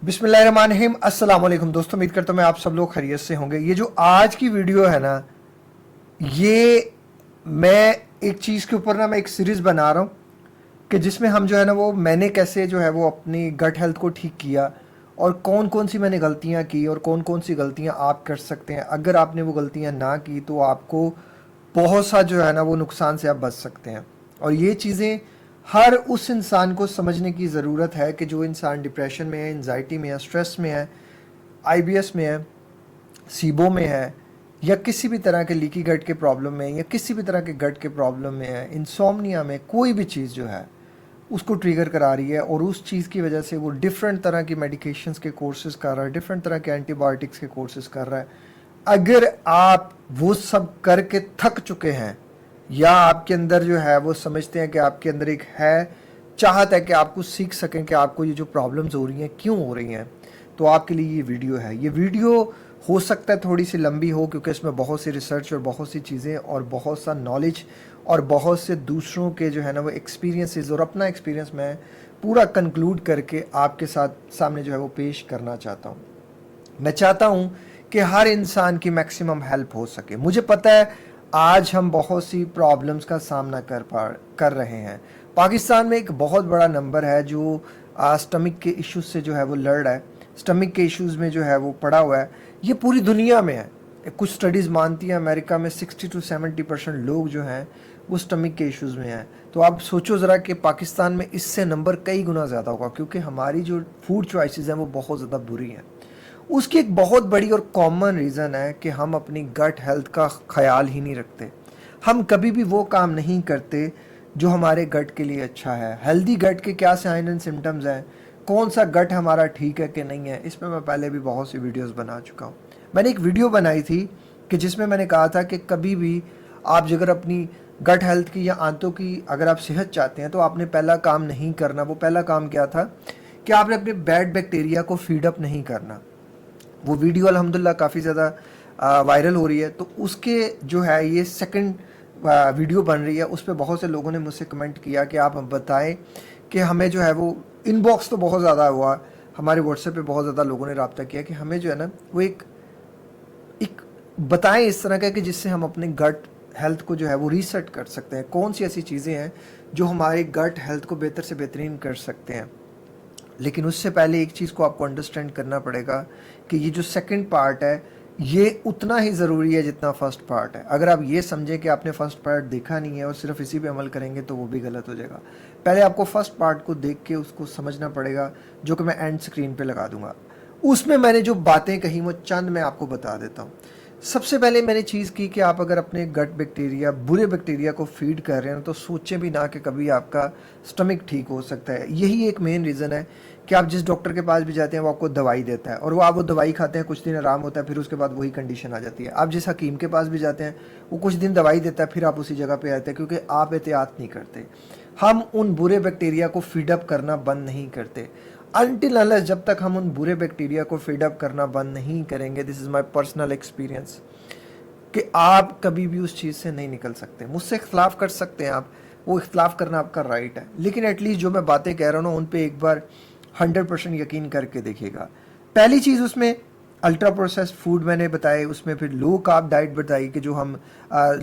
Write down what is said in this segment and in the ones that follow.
बिस्मिल्लाहिर्रहमानिर्रहीम। अस्सलाम वालेकुम दोस्तों, उम्मीद करता हूँ मैं आप सब लोग खैरियत से होंगे। ये जो आज की वीडियो है ना, ये मैं एक चीज़ के ऊपर ना मैं एक सीरीज़ बना रहा हूँ कि जिसमें हम जो है ना वो मैंने कैसे जो है वो अपनी गट हेल्थ को ठीक किया और कौन कौन सी मैंने गलतियाँ की और कौन कौन सी गलतियाँ आप कर सकते हैं। अगर आपने वो गलतियाँ ना की तो आपको बहुत सा जो है ना वो नुकसान से आप बच सकते हैं। और ये चीज़ें हर उस इंसान को समझने की ज़रूरत है कि जो इंसान डिप्रेशन में है, एंजाइटी में है, स्ट्रेस में है, आईबीएस में है, सीबो में है, या किसी भी तरह के लीकी गट के प्रॉब्लम में, या किसी भी तरह के गट के प्रॉब्लम में है, इंसोम्निया में, कोई भी चीज़ जो है उसको ट्रिगर करा रही है और उस चीज़ की वजह से वो डिफरेंट तरह की मेडिकेशंस के कोर्सेज कर रहा है, डिफरेंट तरह के एंटीबायोटिक्स के कोर्सेज कर रहा है। अगर आप वो सब करके थक चुके हैं या आपके अंदर जो है वो समझते हैं कि आपके अंदर एक है चाहत है कि आप कुछ सीख सकें कि आपको ये जो प्रॉब्लम्स हो रही हैं क्यों हो रही हैं, तो आपके लिए ये वीडियो है। ये वीडियो हो सकता है थोड़ी सी लंबी हो क्योंकि इसमें बहुत सी रिसर्च और बहुत सी चीज़ें और बहुत सा नॉलेज और बहुत से दूसरों के जो है ना वो एक्सपीरियंसेस और अपना एक्सपीरियंस मैं पूरा कंक्लूड करके आपके साथ सामने जो है वो पेश करना चाहता हूँ। मैं चाहता हूँ कि हर इंसान की मैक्सिमम हेल्प हो सके। मुझे पता है आज हम बहुत सी प्रॉब्लम्स का सामना कर रहे हैं। पाकिस्तान में एक बहुत बड़ा नंबर है जो स्टमक के इश्यूज से जो है वो लड़ रहा है, स्टमक के इश्यूज में जो है वो पड़ा हुआ है। ये पूरी दुनिया में है। कुछ स्टडीज़ मानती हैं अमेरिका में 60 to 70% लोग जो हैं वो स्टमक के इश्यूज़ में हैं। तो आप सोचो ज़रा कि पाकिस्तान में इससे नंबर कई गुना ज़्यादा होगा क्योंकि हमारी जो फूड चॉइसेस हैं वो बहुत ज़्यादा बुरी हैं। उसकी एक बहुत बड़ी और कॉमन रीज़न है कि हम अपनी गट हेल्थ का ख्याल ही नहीं रखते। हम कभी भी वो काम नहीं करते जो हमारे गट के लिए अच्छा है। हेल्दी गट के क्या साइन एंड सिम्टम्स हैं, कौन सा गट हमारा ठीक है कि नहीं है, इस पर मैं पहले भी बहुत सी वीडियोस बना चुका हूँ। मैंने एक वीडियो बनाई थी कि जिसमें मैंने कहा था कि कभी भी आप अगर अपनी गट हेल्थ की या आंतों की अगर आप सेहत चाहते हैं तो आपने पहला काम नहीं करना। वो पहला काम क्या था कि आपने अपने बैड बैक्टीरिया को फीड अप नहीं करना। वो वीडियो अल्हम्दुलिल्लाह काफ़ी ज़्यादा वायरल हो रही है। तो उसके जो है ये सेकंड वीडियो बन रही है। उस पर बहुत से लोगों ने मुझसे कमेंट किया कि आप बताएं कि हमें जो है वो इनबॉक्स तो बहुत ज़्यादा हुआ, हमारे व्हाट्सएप पे बहुत ज़्यादा लोगों ने रब्ता किया कि हमें जो है ना वो एक बताएं इस तरह का कि जिससे हम अपने गट हेल्थ को जो है वो रीसेट कर सकते हैं। कौन सी ऐसी चीज़ें हैं जो हमारे गट हेल्थ को बेहतर से बेहतरीन कर सकते हैं। लेकिन उससे पहले एक चीज़ को आपको अंडरस्टैंड करना पड़ेगा कि ये जो सेकंड पार्ट है ये उतना ही ज़रूरी है जितना फर्स्ट पार्ट है। अगर आप ये समझें कि आपने फर्स्ट पार्ट देखा नहीं है और सिर्फ इसी पे अमल करेंगे तो वो भी गलत हो जाएगा। पहले आपको फर्स्ट पार्ट को देख के उसको समझना पड़ेगा, जो कि मैं एंड स्क्रीन पे लगा दूंगा। उसमें मैंने जो बातें कही वो चंद मैं आपको बता देता हूँ। सबसे पहले मैंने चीज़ की कि आप अगर अपने गट बैक्टीरिया, बुरे बैक्टीरिया को फीड कर रहे हैं तो सोचें भी ना कि कभी आपका स्टमक ठीक हो सकता है। यही एक मेन रीज़न है कि आप जिस डॉक्टर के पास भी जाते हैं वो आपको दवाई देता है और वो आप वो दवाई खाते हैं, कुछ दिन आराम होता है, फिर उसके बाद वही कंडीशन आ जाती है। आप जिस हकीम के पास भी जाते हैं वो कुछ दिन दवाई देता है, फिर आप उसी जगह पे आते हैं क्योंकि आप एहतियात नहीं करते। हम उन बुरे बैक्टीरिया को फीडअप करना बंद नहीं करते अनटिल अनलेस जब तक हम उन बुरे बैक्टीरिया को फीडअप करना बंद नहीं करेंगे। This is my personal experience कि आप कभी भी उस चीज़ से नहीं निकल सकते। मुझसे इख्तलाफ कर सकते हैं आप, वो इख्तलाफ करना आपका राइट है, लेकिन एटलीस्ट जो मैं बातें कह रहा हूँ ना उन पर एक बार 100% यकीन करके देखिएगा। पहली चीज़ उसमें अल्ट्रा प्रोसेस्ड फूड मैंने बताए, उसमें फिर लो कार्ब डाइट बताई कि जो हम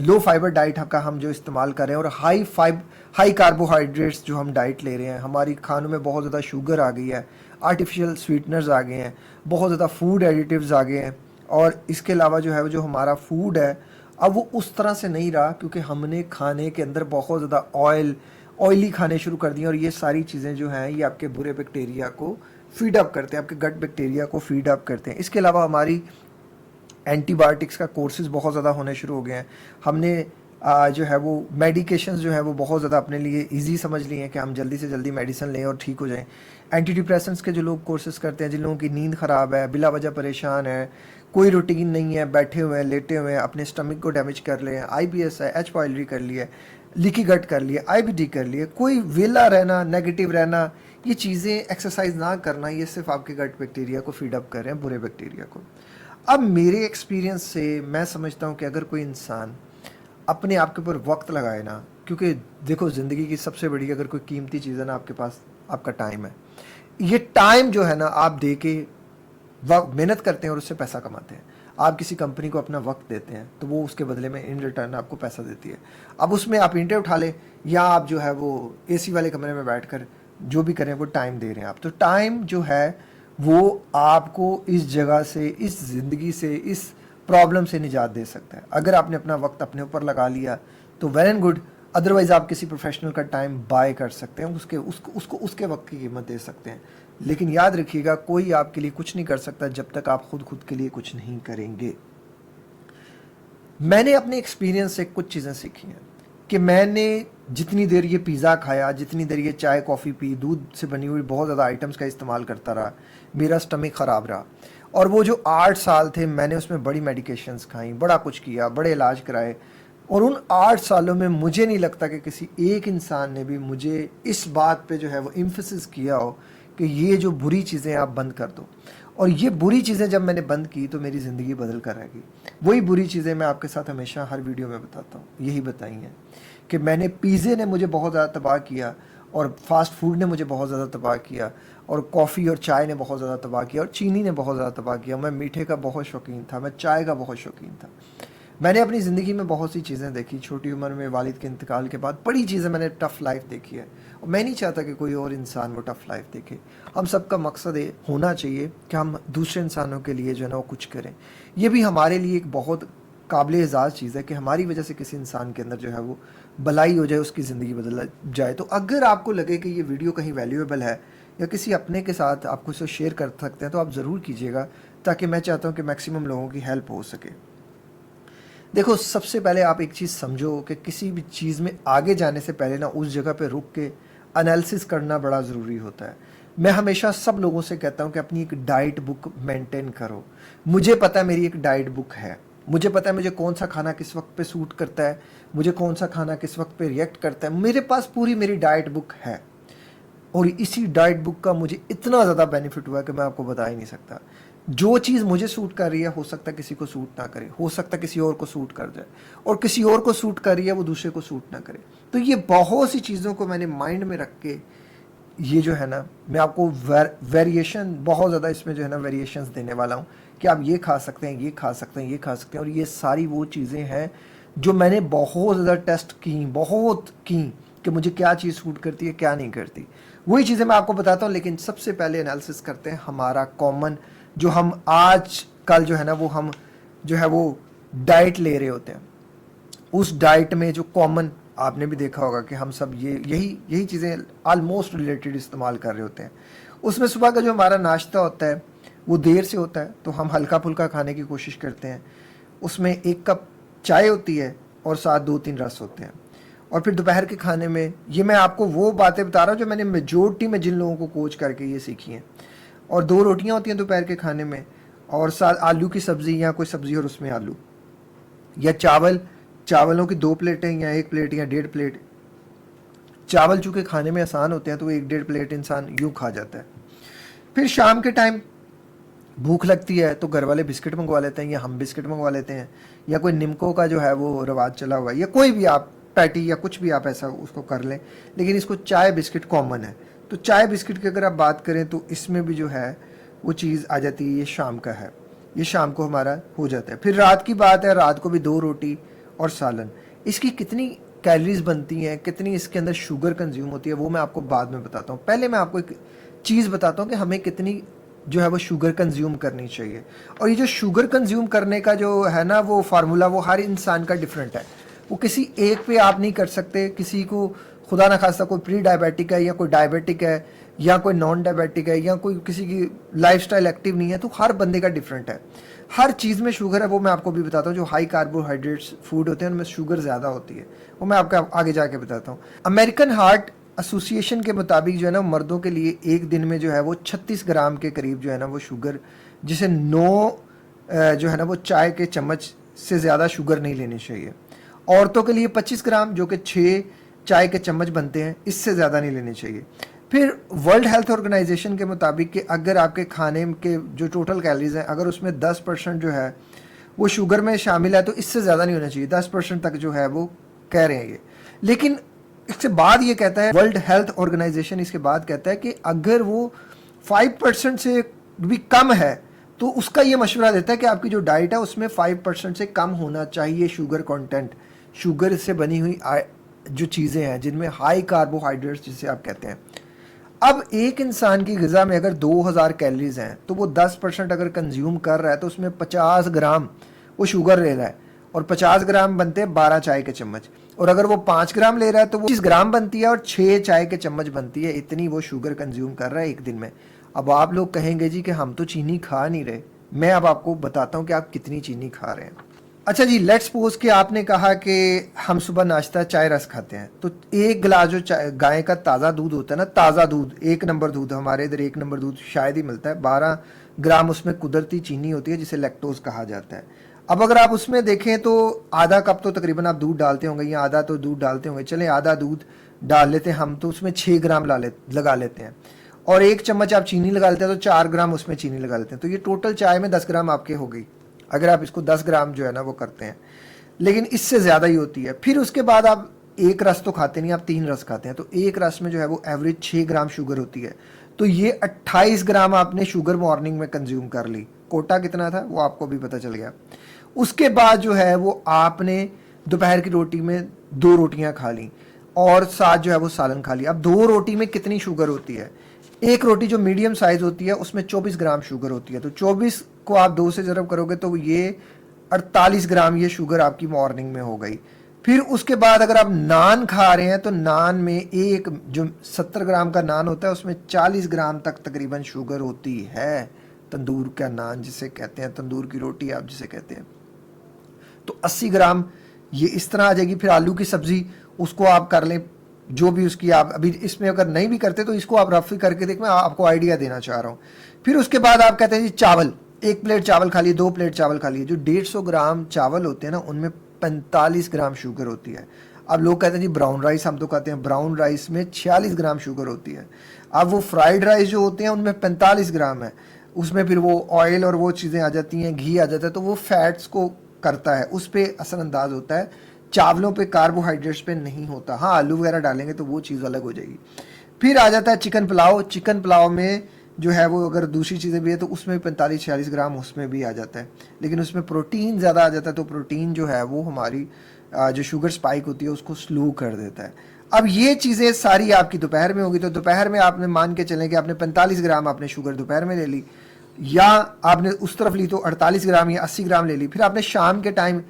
लो फाइबर डाइट का हम जो इस्तेमाल कर रहे हैं और हाई कार्बोहाइड्रेट्स जो हम डाइट ले रहे हैं। हमारी खानों में बहुत ज़्यादा शुगर आ गई है, आर्टिफिशियल स्वीटनर्स आ गए हैं, बहुत ज़्यादा फूड एडिटिव्स आ गए हैं। और इसके अलावा जो है वो जो हमारा फूड है अब वो उस तरह से नहीं रहा क्योंकि हमने खाने के अंदर बहुत ज़्यादा ऑयली खाने शुरू कर दिए और ये सारी चीज़ें जो हैं ये आपके बुरे बैक्टीरिया को फीड अप करते हैं, आपके गट बैक्टीरिया को फीड अप करते हैं। इसके अलावा हमारी एंटीबायोटिक्स का कोर्सेज बहुत ज़्यादा होने शुरू हो गए हैं। हमने जो है वो मेडिकेशंस जो है वो बहुत ज़्यादा अपने लिए इजी समझ लिए हैं कि हम जल्दी से जल्दी मेडिसिन लें और ठीक हो जाएं। एंटी डिप्रेसेंट्स के जो लोग कोर्सेज करते हैं, जिन लोगों की नींद ख़राब है, बिला वजह परेशान है, कोई रूटीन नहीं है, बैठे हुए हैं, लेटे हुए हैं, अपने स्टमक को डैमेज कर ले हैं, आईबीएस है, एच पाइलरी कर लिया है, लीकी गट कर लिया, आईबीडी कर लिया, कोई वेला रहना, नेगेटिव रहना, ये चीज़ें एक्सरसाइज ना करना, ये सिर्फ आपके गट बैक्टीरिया को फीडअप कर रहे हैं, बुरे बैक्टीरिया को। अब मेरे एक्सपीरियंस से मैं समझता हूँ कि अगर कोई इंसान अपने आप के ऊपर वक्त लगाए ना, क्योंकि देखो ज़िंदगी की सबसे बड़ी अगर कोई कीमती चीज़ है ना आपके पास, आपका टाइम है। ये टाइम जो है ना आप दे के वक्त मेहनत करते हैं और उससे पैसा कमाते हैं। आप किसी कंपनी को अपना वक्त देते हैं तो वो उसके बदले में इन रिटर्न आपको पैसा देती है। अब उसमें आप ईंटें उठा लें या आप जो है वो एसी वाले कमरे में बैठकर जो भी करें वो टाइम दे रहे हैं आप। तो टाइम जो है वो आपको इस जगह से, इस ज़िंदगी से, इस प्रॉब्लम से निजात दे सकता है। अगर आपने अपना वक्त अपने ऊपर लगा लिया तो वेल एंड गुड, अदरवाइज़ आप किसी प्रोफेशनल का टाइम बाय कर सकते हैं, उसके वक्त की कीमत दे सकते हैं। लेकिन याद रखिएगा, कोई आपके लिए कुछ नहीं कर सकता जब तक आप खुद के लिए कुछ नहीं करेंगे। मैंने अपने एक्सपीरियंस से कुछ चीज़ें सीखी हैं कि मैंने जितनी देर ये पिज़्ज़ा खाया, जितनी देर ये चाय कॉफ़ी पी, दूध से बनी हुई बहुत ज़्यादा आइटम्स का इस्तेमाल करता रहा, मेरा स्टमक ख़राब रहा। और वो जो 8 साल थे मैंने उसमें बड़ी मेडिकेशंस खाई, बड़ा कुछ किया, बड़े इलाज कराए। और उन 8 सालों में मुझे नहीं लगता कि किसी एक इंसान ने भी मुझे इस बात पे जो है वो एम्फसिस किया हो कि ये जो बुरी चीज़ें आप बंद कर दो। और ये बुरी चीज़ें जब मैंने बंद की तो मेरी ज़िंदगी बदल कर रहेगी। वही बुरी चीज़ें मैं आपके साथ हमेशा हर वीडियो में बताता हूँ, यही बताई हैं कि मैंने पिज़्ज़े ने मुझे बहुत ज़्यादा तबाह किया, और फास्ट फूड ने मुझे बहुत ज़्यादा तबाह किया, और कॉफ़ी और चाय ने बहुत ज़्यादा तबाह किया, और चीनी ने बहुत ज़्यादा तबाह किया। मैं मीठे का बहुत शौकीन था, मैं चाय का बहुत शौकीन था। मैंने अपनी ज़िंदगी में बहुत सी चीज़ें देखी। छोटी उम्र में वालिद के इंतकाल के बाद बड़ी चीज़ें मैंने टफ़ लाइफ देखी है, और मैं नहीं चाहता कि कोई और इंसान वो टफ़ लाइफ देखे। हम सबका मकसद ये होना चाहिए कि हम दूसरे इंसानों के लिए जो है ना वो कुछ करें। ये भी हमारे लिए एक बहुत काबिल एज़ाज़ चीज़ है कि हमारी वजह से किसी इंसान के अंदर जो है वो भलाई हो जाए, उसकी ज़िंदगी बदल जाए। तो अगर आपको लगे कि ये वीडियो कहीं वैल्यूएबल है या किसी अपने के साथ आपको इसे शेयर कर सकते हैं तो आप ज़रूर कीजिएगा, ताकि मैं चाहता हूँ कि मैक्सिमम लोगों की हेल्प हो सके। देखो, सबसे पहले आप एक चीज़ समझो कि किसी भी चीज़ में आगे जाने से पहले ना उस जगह पे रुक के एनालिसिस करना बड़ा ज़रूरी होता है। मैं हमेशा सब लोगों से कहता हूँ कि अपनी एक डाइट बुक मेंटेन करो। मुझे पता है मेरी एक डाइट बुक है, मुझे पता है मुझे कौन सा खाना किस वक्त पे सूट करता है, मुझे कौन सा खाना किस वक्त पे रिएक्ट करता है। मेरे पास पूरी मेरी डाइट बुक है, और इसी डाइट बुक का मुझे इतना ज़्यादा बेनिफिट हुआ है कि मैं आपको बता ही नहीं सकता। जो चीज़ मुझे सूट कर रही है हो सकता है किसी को सूट ना करे, हो सकता है किसी और को सूट कर जाए, और किसी और को सूट कर रही है वो दूसरे को सूट ना करे। तो ये बहुत सी चीज़ों को मैंने माइंड में रख के ये जो है ना मैं आपको वेरिएशन बहुत ज़्यादा इसमें जो है ना वेरिएशंस देने वाला हूँ कि आप ये खा सकते हैं, ये खा सकते हैं, ये खा सकते हैं। और ये सारी वो चीज़ें हैं जो मैंने बहुत ज़्यादा टेस्ट की, बहुत की, कि मुझे क्या चीज़ सूट करती है, क्या नहीं करती। वही चीज़ें मैं आपको बताता हूँ। लेकिन सबसे पहले एनालिसिस करते हैं हमारा कॉमन, जो हम आज कल जो है ना वो हम जो है वो डाइट ले रहे होते हैं। उस डाइट में जो कॉमन आपने भी देखा होगा कि हम सब यही चीज़ें ऑलमोस्ट रिलेटेड इस्तेमाल कर रहे होते हैं। उसमें सुबह का जो हमारा नाश्ता होता है वो देर से होता है, तो हम हल्का फुल्का खाने की कोशिश करते हैं। उसमें 1 कप चाय होती है और साथ 2-3 रस होते हैं। और फिर दोपहर के खाने में, ये मैं आपको वो बातें बता रहा हूँ जो मैंने मेजोरिटी में जिन लोगों को कोच करके ये सीखी हैं। और 2 रोटियाँ होती हैं दोपहर के खाने में, और साथ आलू की सब्ज़ी या कोई सब्ज़ी और उसमें आलू, या चावलों की 2 प्लेटें या 1 प्लेट या 1.5 प्लेट। चावल चूँकि खाने में आसान होते हैं तो 1-1.5 प्लेट इंसान यूँ खा जाता है। फिर शाम के टाइम भूख लगती है तो घर वाले बिस्किट मंगवा लेते हैं, या हम बिस्किट मंगवा लेते हैं, या कोई निमको का जो है वो रवाज चला हुआ है, या कोई भी आप पैटी या कुछ भी आप ऐसा उसको कर लें। लेकिन इसको चाय बिस्किट कॉमन है। तो चाय बिस्किट की अगर आप बात करें तो इसमें भी जो है वो चीज़ आ जाती है, ये शाम का है, ये शाम को हमारा हो जाता है। फिर रात की बात है, रात को भी 2 रोटी और सालन। इसकी कितनी कैलोरीज बनती हैं, कितनी इसके अंदर शुगर कंज्यूम होती है, वो मैं आपको बाद में बताता हूँ। पहले मैं आपको एक चीज़ बताता हूँ कि हमें कितनी जो है वो शुगर कंज्यूम करनी चाहिए। और ये जो शुगर कंज्यूम करने का जो है ना वो फार्मूला, वो हर इंसान का डिफरेंट है। वो किसी एक पे आप नहीं कर सकते। किसी को खुदा ना खास्ता कोई प्री डायबिटिक है, या कोई डायबिटिक है, या कोई नॉन डायबिटिक है, या कोई किसी की लाइफस्टाइल एक्टिव नहीं है, तो हर बंदे का डिफरेंट है। हर चीज़ में शुगर है, वो मैं आपको भी बताता हूँ। जो हाई कार्बोहाइड्रेट्स फूड होते हैं उनमें शुगर ज़्यादा होती है, वो मैं आपको आगे जाके बताता हूँ। अमेरिकन हार्ट एसोसिएशन के मुताबिक जो है ना मर्दों के लिए एक दिन में जो है वो 36 ग्राम के करीब जो है ना वो शुगर, जिसे 9 जो है ना वो चाय के चम्मच से ज़्यादा शुगर नहीं लेनी चाहिए। औरतों के लिए 25 ग्राम, जो कि 6 चाय के चम्मच बनते हैं, इससे ज़्यादा नहीं लेनी चाहिए। फिर वर्ल्ड हेल्थ ऑर्गेनाइजेशन के मुताबिक कि अगर आपके खाने के जो टोटल कैलोरीज हैं अगर उसमें 10% जो है वो शुगर में शामिल है तो इससे ज़्यादा नहीं होना चाहिए। 10% तक जो है वो कह रहे हैं ये। लेकिन इसके बाद ये कहता है वर्ल्ड हेल्थ ऑर्गेनाइजेशन, इसके बाद कहता है कि अगर वो 5% से भी कम है तो उसका ये मशवरा देता है कि आपकी जो डाइट है उसमें 5% से कम होना चाहिए शुगर कंटेंट, शुगर से बनी हुई जो चीज़ें हैं जिनमें हाई कार्बोहाइड्रेट्स जिसे आप कहते हैं। अब एक इंसान की ग़िज़ा में अगर 2000 कैलोरीज हैं तो वो 10% अगर कंज्यूम कर रहा है तो उसमें 50 ग्राम वो शुगर ले रहा है, और 50 ग्राम बनते हैं 12 चाय के चम्मच, और अगर वो 5 ग्राम ले रहा है तो वो 20 ग्राम बनती है और 6 चाय के चम्मच बनती है। इतनी वो शुगर कंज्यूम कर रहा है एक दिन में। अब आप लोग कहेंगे जी कि हम तो चीनी खा नहीं रहे, मैं अब आपको बताता हूँ कि आप कितनी चीनी खा रहे हैं। अच्छा जी, लेट्स सपोज कि आपने कहा कि हम सुबह नाश्ता चाय रस खाते हैं, तो एक गिलास जो गाय का ताज़ा दूध होता है ना, ताज़ा दूध, 1 नंबर दूध, हमारे इधर 1 नंबर दूध शायद ही मिलता है, 12 ग्राम उसमें कुदरती चीनी होती है जिसे लैक्टोज कहा जाता है। अब अगर आप उसमें देखें तो आधा कप तो तकरीबन आप दूध डालते होंगे, या आधा तो दूध डालते होंगे, चलें आधा दूध डाल लेते हैं हम, तो उसमें 6 ग्राम लगा लेते हैं, और 1 चम्मच आप चीनी लगा लेते हैं तो 4 ग्राम उसमें चीनी लगा लेते हैं, तो ये टोटल चाय में 10 ग्राम आपके हो गई, अगर आप इसको 10 ग्राम जो है ना वो करते हैं, लेकिन इससे ज़्यादा ही होती है। फिर उसके बाद आप एक रस तो खाते नहीं, आप 3 रस खाते हैं, तो एक रस में जो है वो एवरेज 6 ग्राम शुगर होती है, तो ये 28 ग्राम आपने शुगर मॉर्निंग में कंज्यूम कर ली। कोटा कितना था वो आपको भी पता चल गया। उसके बाद जो है वो आपने दोपहर की रोटी में 2 रोटियां खा ली और साथ जो है वो सालन खा लिया। अब 2 रोटी में कितनी शुगर होती है? एक रोटी जो मीडियम साइज होती है उसमें 24 ग्राम शुगर होती है, तो 24 को आप 2 से ज़रब करोगे तो ये 48 ग्राम ये शुगर आपकी मॉर्निंग में हो गई। फिर उसके बाद अगर आप नान खा रहे हैं तो नान में एक जो 70 ग्राम का नान होता है उसमें 40 ग्राम तक तकरीबन शुगर होती है। तंदूर का नान जिसे कहते हैं, तंदूर की रोटी आप जिसे कहते हैं, तो 80 ग्राम ये इस तरह आ जाएगी। फिर आलू की सब्ज़ी उसको आप कर लें, जो भी उसकी आप अभी इसमें अगर नहीं भी करते तो इसको आप रफ करके देख, मैं आपको आइडिया देना चाह रहा हूँ। फिर उसके बाद आप कहते हैं जी चावल, 1 प्लेट चावल खा लिए, 2 प्लेट चावल खा लिए, जो 150 ग्राम चावल होते हैं ना उनमें 45 ग्राम शुगर होती है। अब लोग कहते हैं जी ब्राउन राइस हम तो खाते हैं, ब्राउन राइस में 46 ग्राम शुगर होती है। अब वो फ्राइड राइस जो होते हैं उनमें 45 ग्राम है, उसमें फिर वो ऑयल और वो चीज़ें आ जाती हैं, घी आ जाता है, तो वो फैट्स को करता है, उस पर असरअंदाज होता है, चावलों पे कार्बोहाइड्रेट्स पे नहीं होता। हाँ आलू वगैरह डालेंगे तो वो चीज़ अलग हो जाएगी। फिर आ जाता है चिकन पुलाव, चिकन पुलाव में जो है वो अगर दूसरी चीज़ें भी है तो उसमें 45-46 ग्राम उसमें भी आ जाता है, लेकिन उसमें प्रोटीन ज़्यादा आ जाता है, तो प्रोटीन जो है वो हमारी जो शुगर स्पाइक होती है उसको स्लो कर देता है। अब ये चीज़ें सारी आपकी दोपहर में होगी, तो दोपहर में आपने मान के चलें कि आपने 45 ग्राम आपने शुगर दोपहर में ले ली, या आपने उस तरफ ली तो 48 ग्राम या 80 ग्राम ले ली। फिर आपने शाम के टाइम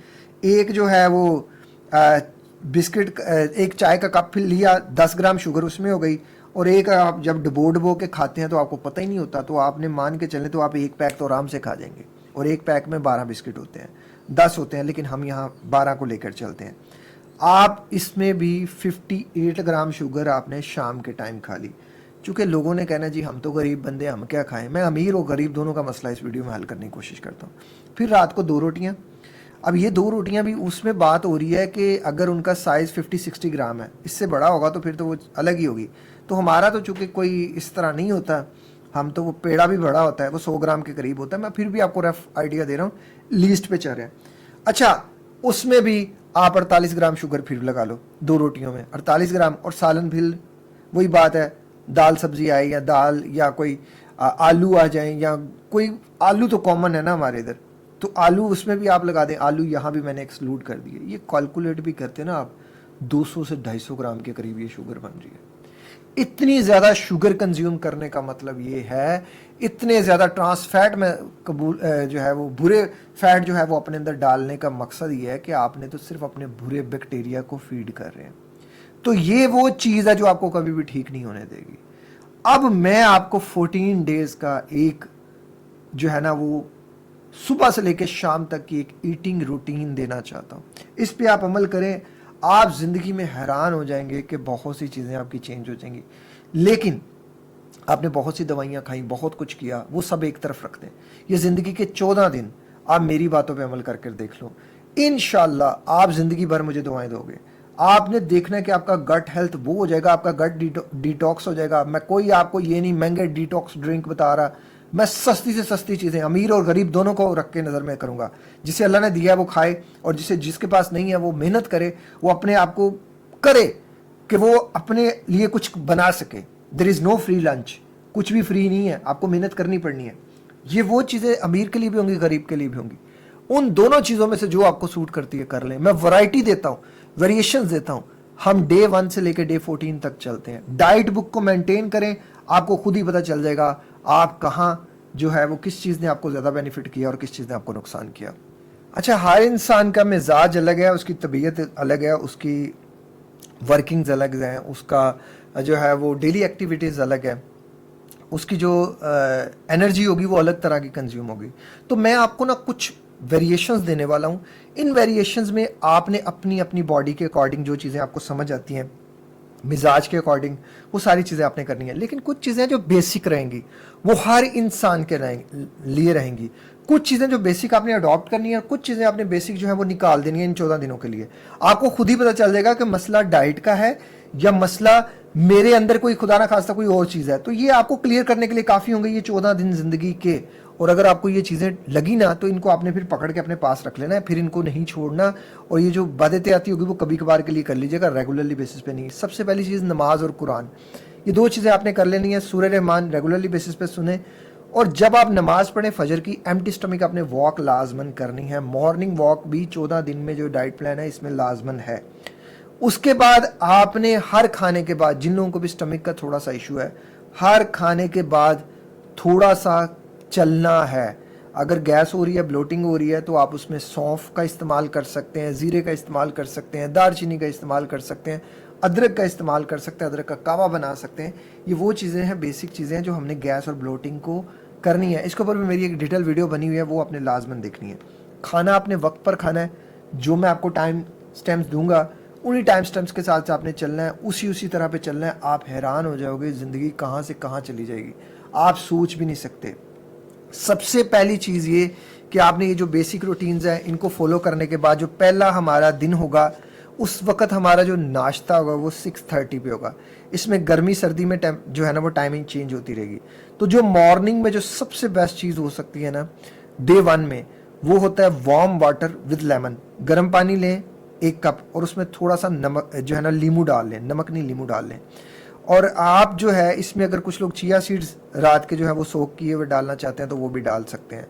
एक जो है वो बिस्किट, एक चाय का कप फिर लिया, 10 ग्राम शुगर उसमें हो गई, और एक आप जब डबो के खाते हैं तो आपको पता ही नहीं होता, तो आपने मान के चलें तो आप 1 पैक तो आराम से खा जाएंगे, और 1 पैक में 12 बिस्किट होते हैं, 10 होते हैं, लेकिन हम यहाँ 12 को लेकर चलते हैं। आप इसमें भी 58 ग्राम शुगर आपने शाम के टाइम खा ली। चूँकि लोगों ने कहना जी हम तो गरीब बंदे, हम क्या खाएं, मैं अमीर और गरीब दोनों का मसला इस वीडियो में हल करने की कोशिश करता हूँ। फिर रात को 2 रोटियाँ। अब ये 2 रोटियाँ भी उसमें बात हो रही है कि अगर उनका साइज़ 50-60 ग्राम है, इससे बड़ा होगा तो फिर तो वो अलग ही होगी। तो हमारा तो चूँकि कोई इस तरह नहीं होता, हम तो वो पेड़ा भी बड़ा होता है, वो 100 ग्राम के करीब होता है। मैं फिर भी आपको रफ आइडिया दे रहा हूँ, लीस्ट पे चल रहे हैं। अच्छा, उसमें भी आप 48 ग्राम शुगर फिर लगा लो, 2 रोटियों में 48 ग्राम, और सालन फिर वही बात है, दाल सब्जी आए या दाल या कोई आलू आ जाए, या कोई आलू तो कॉमन है ना हमारे इधर, तो आलू उसमें भी आप लगा दें। आलू यहाँ भी मैंने एक्सक्लूड कर दिए, ये कैलकुलेट भी करते ना आप, 200 से 250 ग्राम के करीब ये शुगर बन रही है। इतनी ज़्यादा शुगर कंज्यूम करने का मतलब ये है, इतने ज़्यादा ट्रांस फैट में कबूल जो है वो बुरे फैट जो है वो अपने अंदर डालने का मकसद ये है कि आपने तो सिर्फ अपने बुरे बैक्टीरिया को फीड कर रहे हैं। तो ये वो चीज़ है जो आपको कभी भी ठीक नहीं होने देगी। अब मैं आपको 14 डेज का एक जो है ना वो सुबह से लेकर शाम तक की एक ईटिंग रूटीन देना चाहता हूँ। इस पे आप अमल करें, आप ज़िंदगी में हैरान हो जाएंगे कि बहुत सी चीज़ें आपकी चेंज हो जाएंगी। लेकिन आपने बहुत सी दवाइयाँ खाई, बहुत कुछ किया, वो सब एक तरफ रख दें। ये ज़िंदगी के 14 दिन आप मेरी बातों पे अमल कर देख लो, इंशाल्लाह आप ज़िंदगी भर मुझे दुआएं दोगे। आपने देखना है कि आपका गट हेल्थ वो हो जाएगा, आपका गट डिटॉक्स हो जाएगा। मैं कोई आपको ये नहीं महंगे डिटॉक्स ड्रिंक बता रहा, मैं सस्ती से सस्ती चीज़ें अमीर और गरीब दोनों को रख के नज़र में करूँगा। जिसे अल्लाह ने दिया है वो खाए, और जिसके पास नहीं है वो मेहनत करे, वो अपने आप को करे कि वो अपने लिए कुछ बना सके। There is no free lunch. कुछ भी फ्री नहीं है, आपको मेहनत करनी पड़नी है। ये वो चीज़ें अमीर के लिए भी होंगी, गरीब के लिए भी होंगी। उन दोनों चीज़ों में से जो आपको सूट करती है कर लें। मैं वैरायटी देता हूँ, वेरिएशंस देता हूँ। हम डे 1 से लेकर डे 14 तक चलते हैं। डाइट बुक को मेंटेन करें, आपको खुद ही पता चल जाएगा आप कहाँ जो है वो किस चीज़ ने आपको ज़्यादा बेनिफिट किया और किस चीज़ ने आपको नुकसान किया। अच्छा, हर इंसान का मिजाज अलग है, उसकी तबीयत अलग है, उसकी वर्किंग्स अलग हैं, उसका जो है वो डेली एक्टिविटीज़ अलग है, उसकी जो एनर्जी होगी वो अलग तरह की कंज्यूम होगी। तो मैं आपको ना कुछ वेरिएशंस देने वाला हूँ। इन वेरिएशंस में आपने अपनी अपनी बॉडी के अकॉर्डिंग जो चीज़ें आपको समझ आती हैं, मिजाज के अकॉर्डिंग, वो सारी चीज़ें आपने करनी है। लेकिन कुछ चीज़ें जो बेसिक रहेंगी वो हर इंसान के लिए रहेंगी। कुछ चीज़ें जो बेसिक आपने अडॉप्ट करनी है और कुछ चीज़ें आपने बेसिक जो है वो निकाल देनी है इन 14 दिनों के लिए। आपको खुद ही पता चल जाएगा कि मसला डाइट का है या मसला मेरे अंदर कोई खुदा ना खास्ता कोई और चीज़ है। तो ये आपको क्लियर करने के लिए काफ़ी होंगे ये 14 दिन ज़िंदगी के। और अगर आपको ये चीज़ें लगी ना तो इनको आपने फिर पकड़ के अपने पास रख लेना है, फिर इनको नहीं छोड़ना। और ये जो बातें आती होगी वो कभी कभार के लिए कर लीजिएगा, रेगुलरली बेसिस पे नहीं। सबसे पहली चीज़ नमाज और कुरान, ये दो चीज़ें आपने कर लेनी है। सूरह रहमान रेगुलरली बेसिस पे सुने। और जब आप नमाज पढ़ें फजर की, एम्प्टी स्टमक आपने वॉक लाजमन करनी है। मॉर्निंग वॉक भी 14 दिन में जो डाइट प्लान है इसमें लाजमन है। उसके बाद आपने हर खाने के बाद, जिन लोगों को भी स्टमक का थोड़ा सा इशू है, हर खाने के बाद थोड़ा सा चलना है। अगर गैस हो रही है, ब्लोटिंग हो रही है, तो आप उसमें सौंफ का इस्तेमाल कर सकते हैं, ज़ीरे का इस्तेमाल कर सकते हैं, दालचीनी का इस्तेमाल कर सकते हैं, अदरक का इस्तेमाल कर सकते हैं, अदरक का कावा बना सकते हैं। ये वो चीज़ें हैं, बेसिक चीज़ें हैं जो हमने गैस और ब्लोटिंग को करनी है। इसके ऊपर भी मेरी एक डिटेल वीडियो बनी हुई है, वो आपने लाजमन देखनी है। खाना आपने वक्त पर खाना है, जो मैं आपको टाइम स्टैम्प्स दूंगा उन्हीं टाइम स्टैम्प्स के साथ आपने चलना है, उसी तरह पे चलना है। आप हैरान हो जाओगे ज़िंदगी कहाँ से कहाँ चली जाएगी, आप सोच भी नहीं सकते। सबसे पहली चीज़ ये कि आपने ये जो बेसिक रूटीन्स हैं इनको फॉलो करने के बाद जो पहला हमारा दिन होगा, उस वक्त हमारा जो नाश्ता होगा वो 6:30 पे होगा। इसमें गर्मी सर्दी में जो है ना वो टाइमिंग चेंज होती रहेगी। तो जो मॉर्निंग में जो सबसे बेस्ट चीज़ हो सकती है ना डे 1 में, वो होता है वार्म वाटर विद लेमन। गर्म पानी लें 1 कप और उसमें थोड़ा सा नमक जो है ना लीमू डाल लें, नमक नहीं लीमू डाल लें। और आप जो है इसमें अगर कुछ लोग चिया सीड्स रात के जो है वो सोक किए हुए डालना चाहते हैं तो वो भी डाल सकते हैं।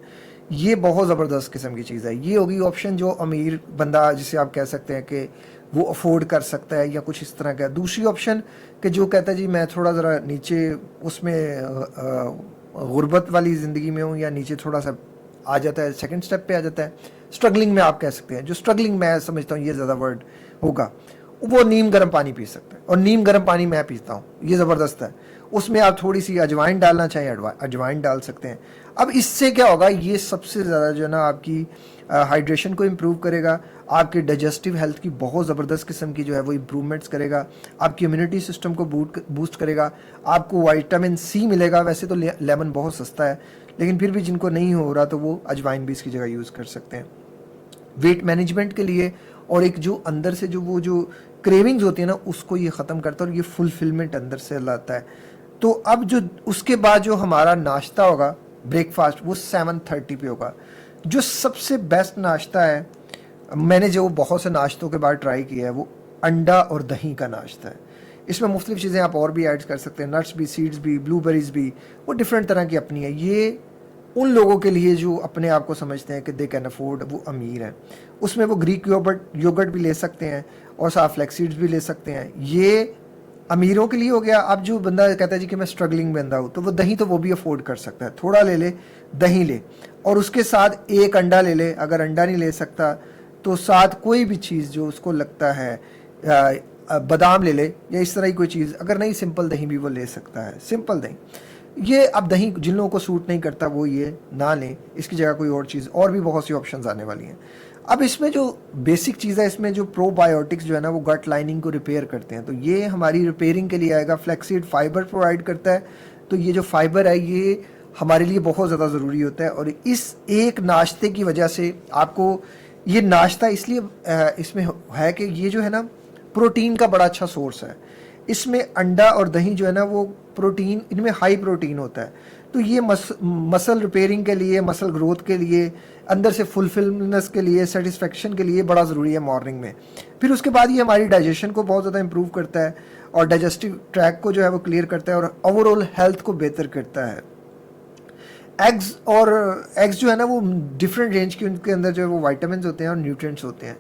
ये बहुत ज़बरदस्त किस्म की चीज़ है। ये होगी ऑप्शन जो अमीर बंदा जिसे आप कह सकते हैं कि वो अफोर्ड कर सकता है या कुछ इस तरह का। दूसरी ऑप्शन कि जो कहता है जी मैं थोड़ा ज़रा नीचे उसमें गुर्बत वाली ज़िंदगी में हूँ या नीचे थोड़ा सा आ जाता है, सेकंड स्टेप पे आ जाता है, स्ट्रगलिंग में आप कह सकते हैं। जो स्ट्रगलिंग मैं समझता हूँ ये ज़्यादा वर्ड होगा, वो नीम गर्म पानी पी सकते हैं। और नीम गर्म पानी मैं पीता हूँ, ये ज़बरदस्त है। उसमें आप थोड़ी सी अजवाइन डालना चाहिए, अजवाइन डाल सकते हैं। अब इससे क्या होगा, ये सबसे ज़्यादा जो है ना आपकी हाइड्रेशन को इम्प्रूव करेगा, आपके डाइजेस्टिव हेल्थ की बहुत ज़बरदस्त किस्म की जो है वो इम्प्रूवमेंट्स करेगा, आपकी इम्यूनिटी सिस्टम को बूस्ट करेगा, आपको विटामिन सी मिलेगा। वैसे तो लेमन बहुत सस्ता है, लेकिन फिर भी जिनको नहीं हो रहा तो वो अजवाइन भी इसकी जगह यूज़ कर सकते हैं। वेट मैनेजमेंट के लिए और एक जो अंदर से जो वो जो क्रेविंग्स होती है ना उसको ये ख़त्म करता है और ये फुलफिलमेंट अंदर से लाता है। तो अब जो उसके बाद जो हमारा नाश्ता होगा ब्रेकफास्ट, वो 7:30 पे होगा। जो सबसे बेस्ट नाश्ता है, मैंने जो बहुत से नाश्तों के बाद ट्राई किया है, वो अंडा और दही का नाश्ता है। इसमें मुख्तलिफ चीज़ें आप और भी ऐड कर सकते हैं, नट्स भी, सीड्स भी, ब्लूबेरीज भी, वो डिफरेंट तरह की अपनी है। ये उन लोगों के लिए जो अपने आप को समझते हैं कि दे कैन अफोर्ड, वो अमीर हैं। उसमें वो ग्रीक योगर्ट भी ले सकते हैं और साथ फ्लैक्स सीड्स भी ले सकते हैं। ये अमीरों के लिए हो गया। अब जो बंदा कहता है जी कि मैं स्ट्रगलिंग बंदा हूँ, तो वो दही तो वो भी अफोर्ड कर सकता है, थोड़ा ले ले, दही ले और उसके साथ 1 अंडा ले ले। अगर अंडा नहीं ले सकता तो साथ कोई भी चीज़ जो उसको लगता है, बादाम ले ले या इस तरह की कोई चीज़। अगर नहीं, सिंपल दही भी वो ले सकता है, सिंपल दही। ये अब दही जिन लोगों को सूट नहीं करता वो ये ना लें, इसकी जगह कोई और चीज़। और भी बहुत सी ऑप्शंस आने वाली हैं। अब इसमें जो बेसिक चीज़ है, इसमें जो प्रोबायोटिक्स जो है ना वो गट लाइनिंग को रिपेयर करते हैं, तो ये हमारी रिपेयरिंग के लिए आएगा। फ्लैक्सीड फाइबर प्रोवाइड करता है, तो ये जो फाइबर है ये हमारे लिए बहुत ज़्यादा ज़रूरी होता है। और इस एक नाश्ते की वजह से आपको ये नाश्ता इसलिए इसमें है कि ये जो है ना प्रोटीन का बड़ा अच्छा सोर्स है। इसमें अंडा और दही जो है ना वो प्रोटीन, इनमें हाई प्रोटीन होता है। तो ये मसल रिपेयरिंग के लिए, मसल ग्रोथ के लिए, अंदर से फुलफिलनेस के लिए, सेटिस्फेक्शन के लिए बड़ा ज़रूरी है मॉर्निंग में। फिर उसके बाद ये हमारी डाइजेशन को बहुत ज़्यादा इम्प्रूव करता है और डाइजेस्टिव ट्रैक को जो है वो क्लियर करता है और ओवरऑल हेल्थ को बेहतर करता है। एग्स जो है ना वो डिफरेंट रेंज के, उनके अंदर जो है वो विटामिन होते हैं और न्यूट्रिएंट्स होते हैं।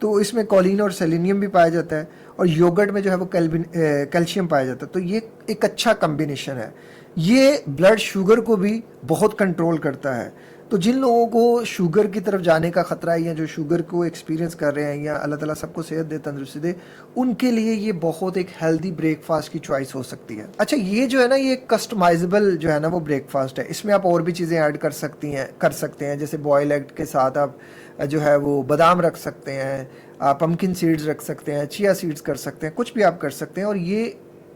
तो इसमें कॉलिन और सेलेनियम भी पाया जाता है और योगर्ट में जो है वो कैल्शियम पाया जाता है। तो ये एक अच्छा कम्बिनेशन है। ये ब्लड शुगर को भी बहुत कंट्रोल करता है। तो जिन लोगों को शुगर की तरफ जाने का ख़तरा है या जो शुगर को एक्सपीरियंस कर रहे हैं या अल्लाह ताला सबको सेहत दे, तंदुरुस्ती दे, उनके लिए ये बहुत एक हेल्दी ब्रेकफास्ट की चॉइस हो सकती है। अच्छा, ये जो है ना ये कस्टमाइजेबल जो है ना वो ब्रेकफास्ट है। इसमें आप और भी चीज़ें ऐड कर सकते हैं। जैसे बॉयल एग के साथ आप जो है वो बादाम रख सकते हैं, पम्पकिन सीड्स रख सकते हैं, चिया सीड्स कर सकते हैं, कुछ भी आप कर सकते हैं। और ये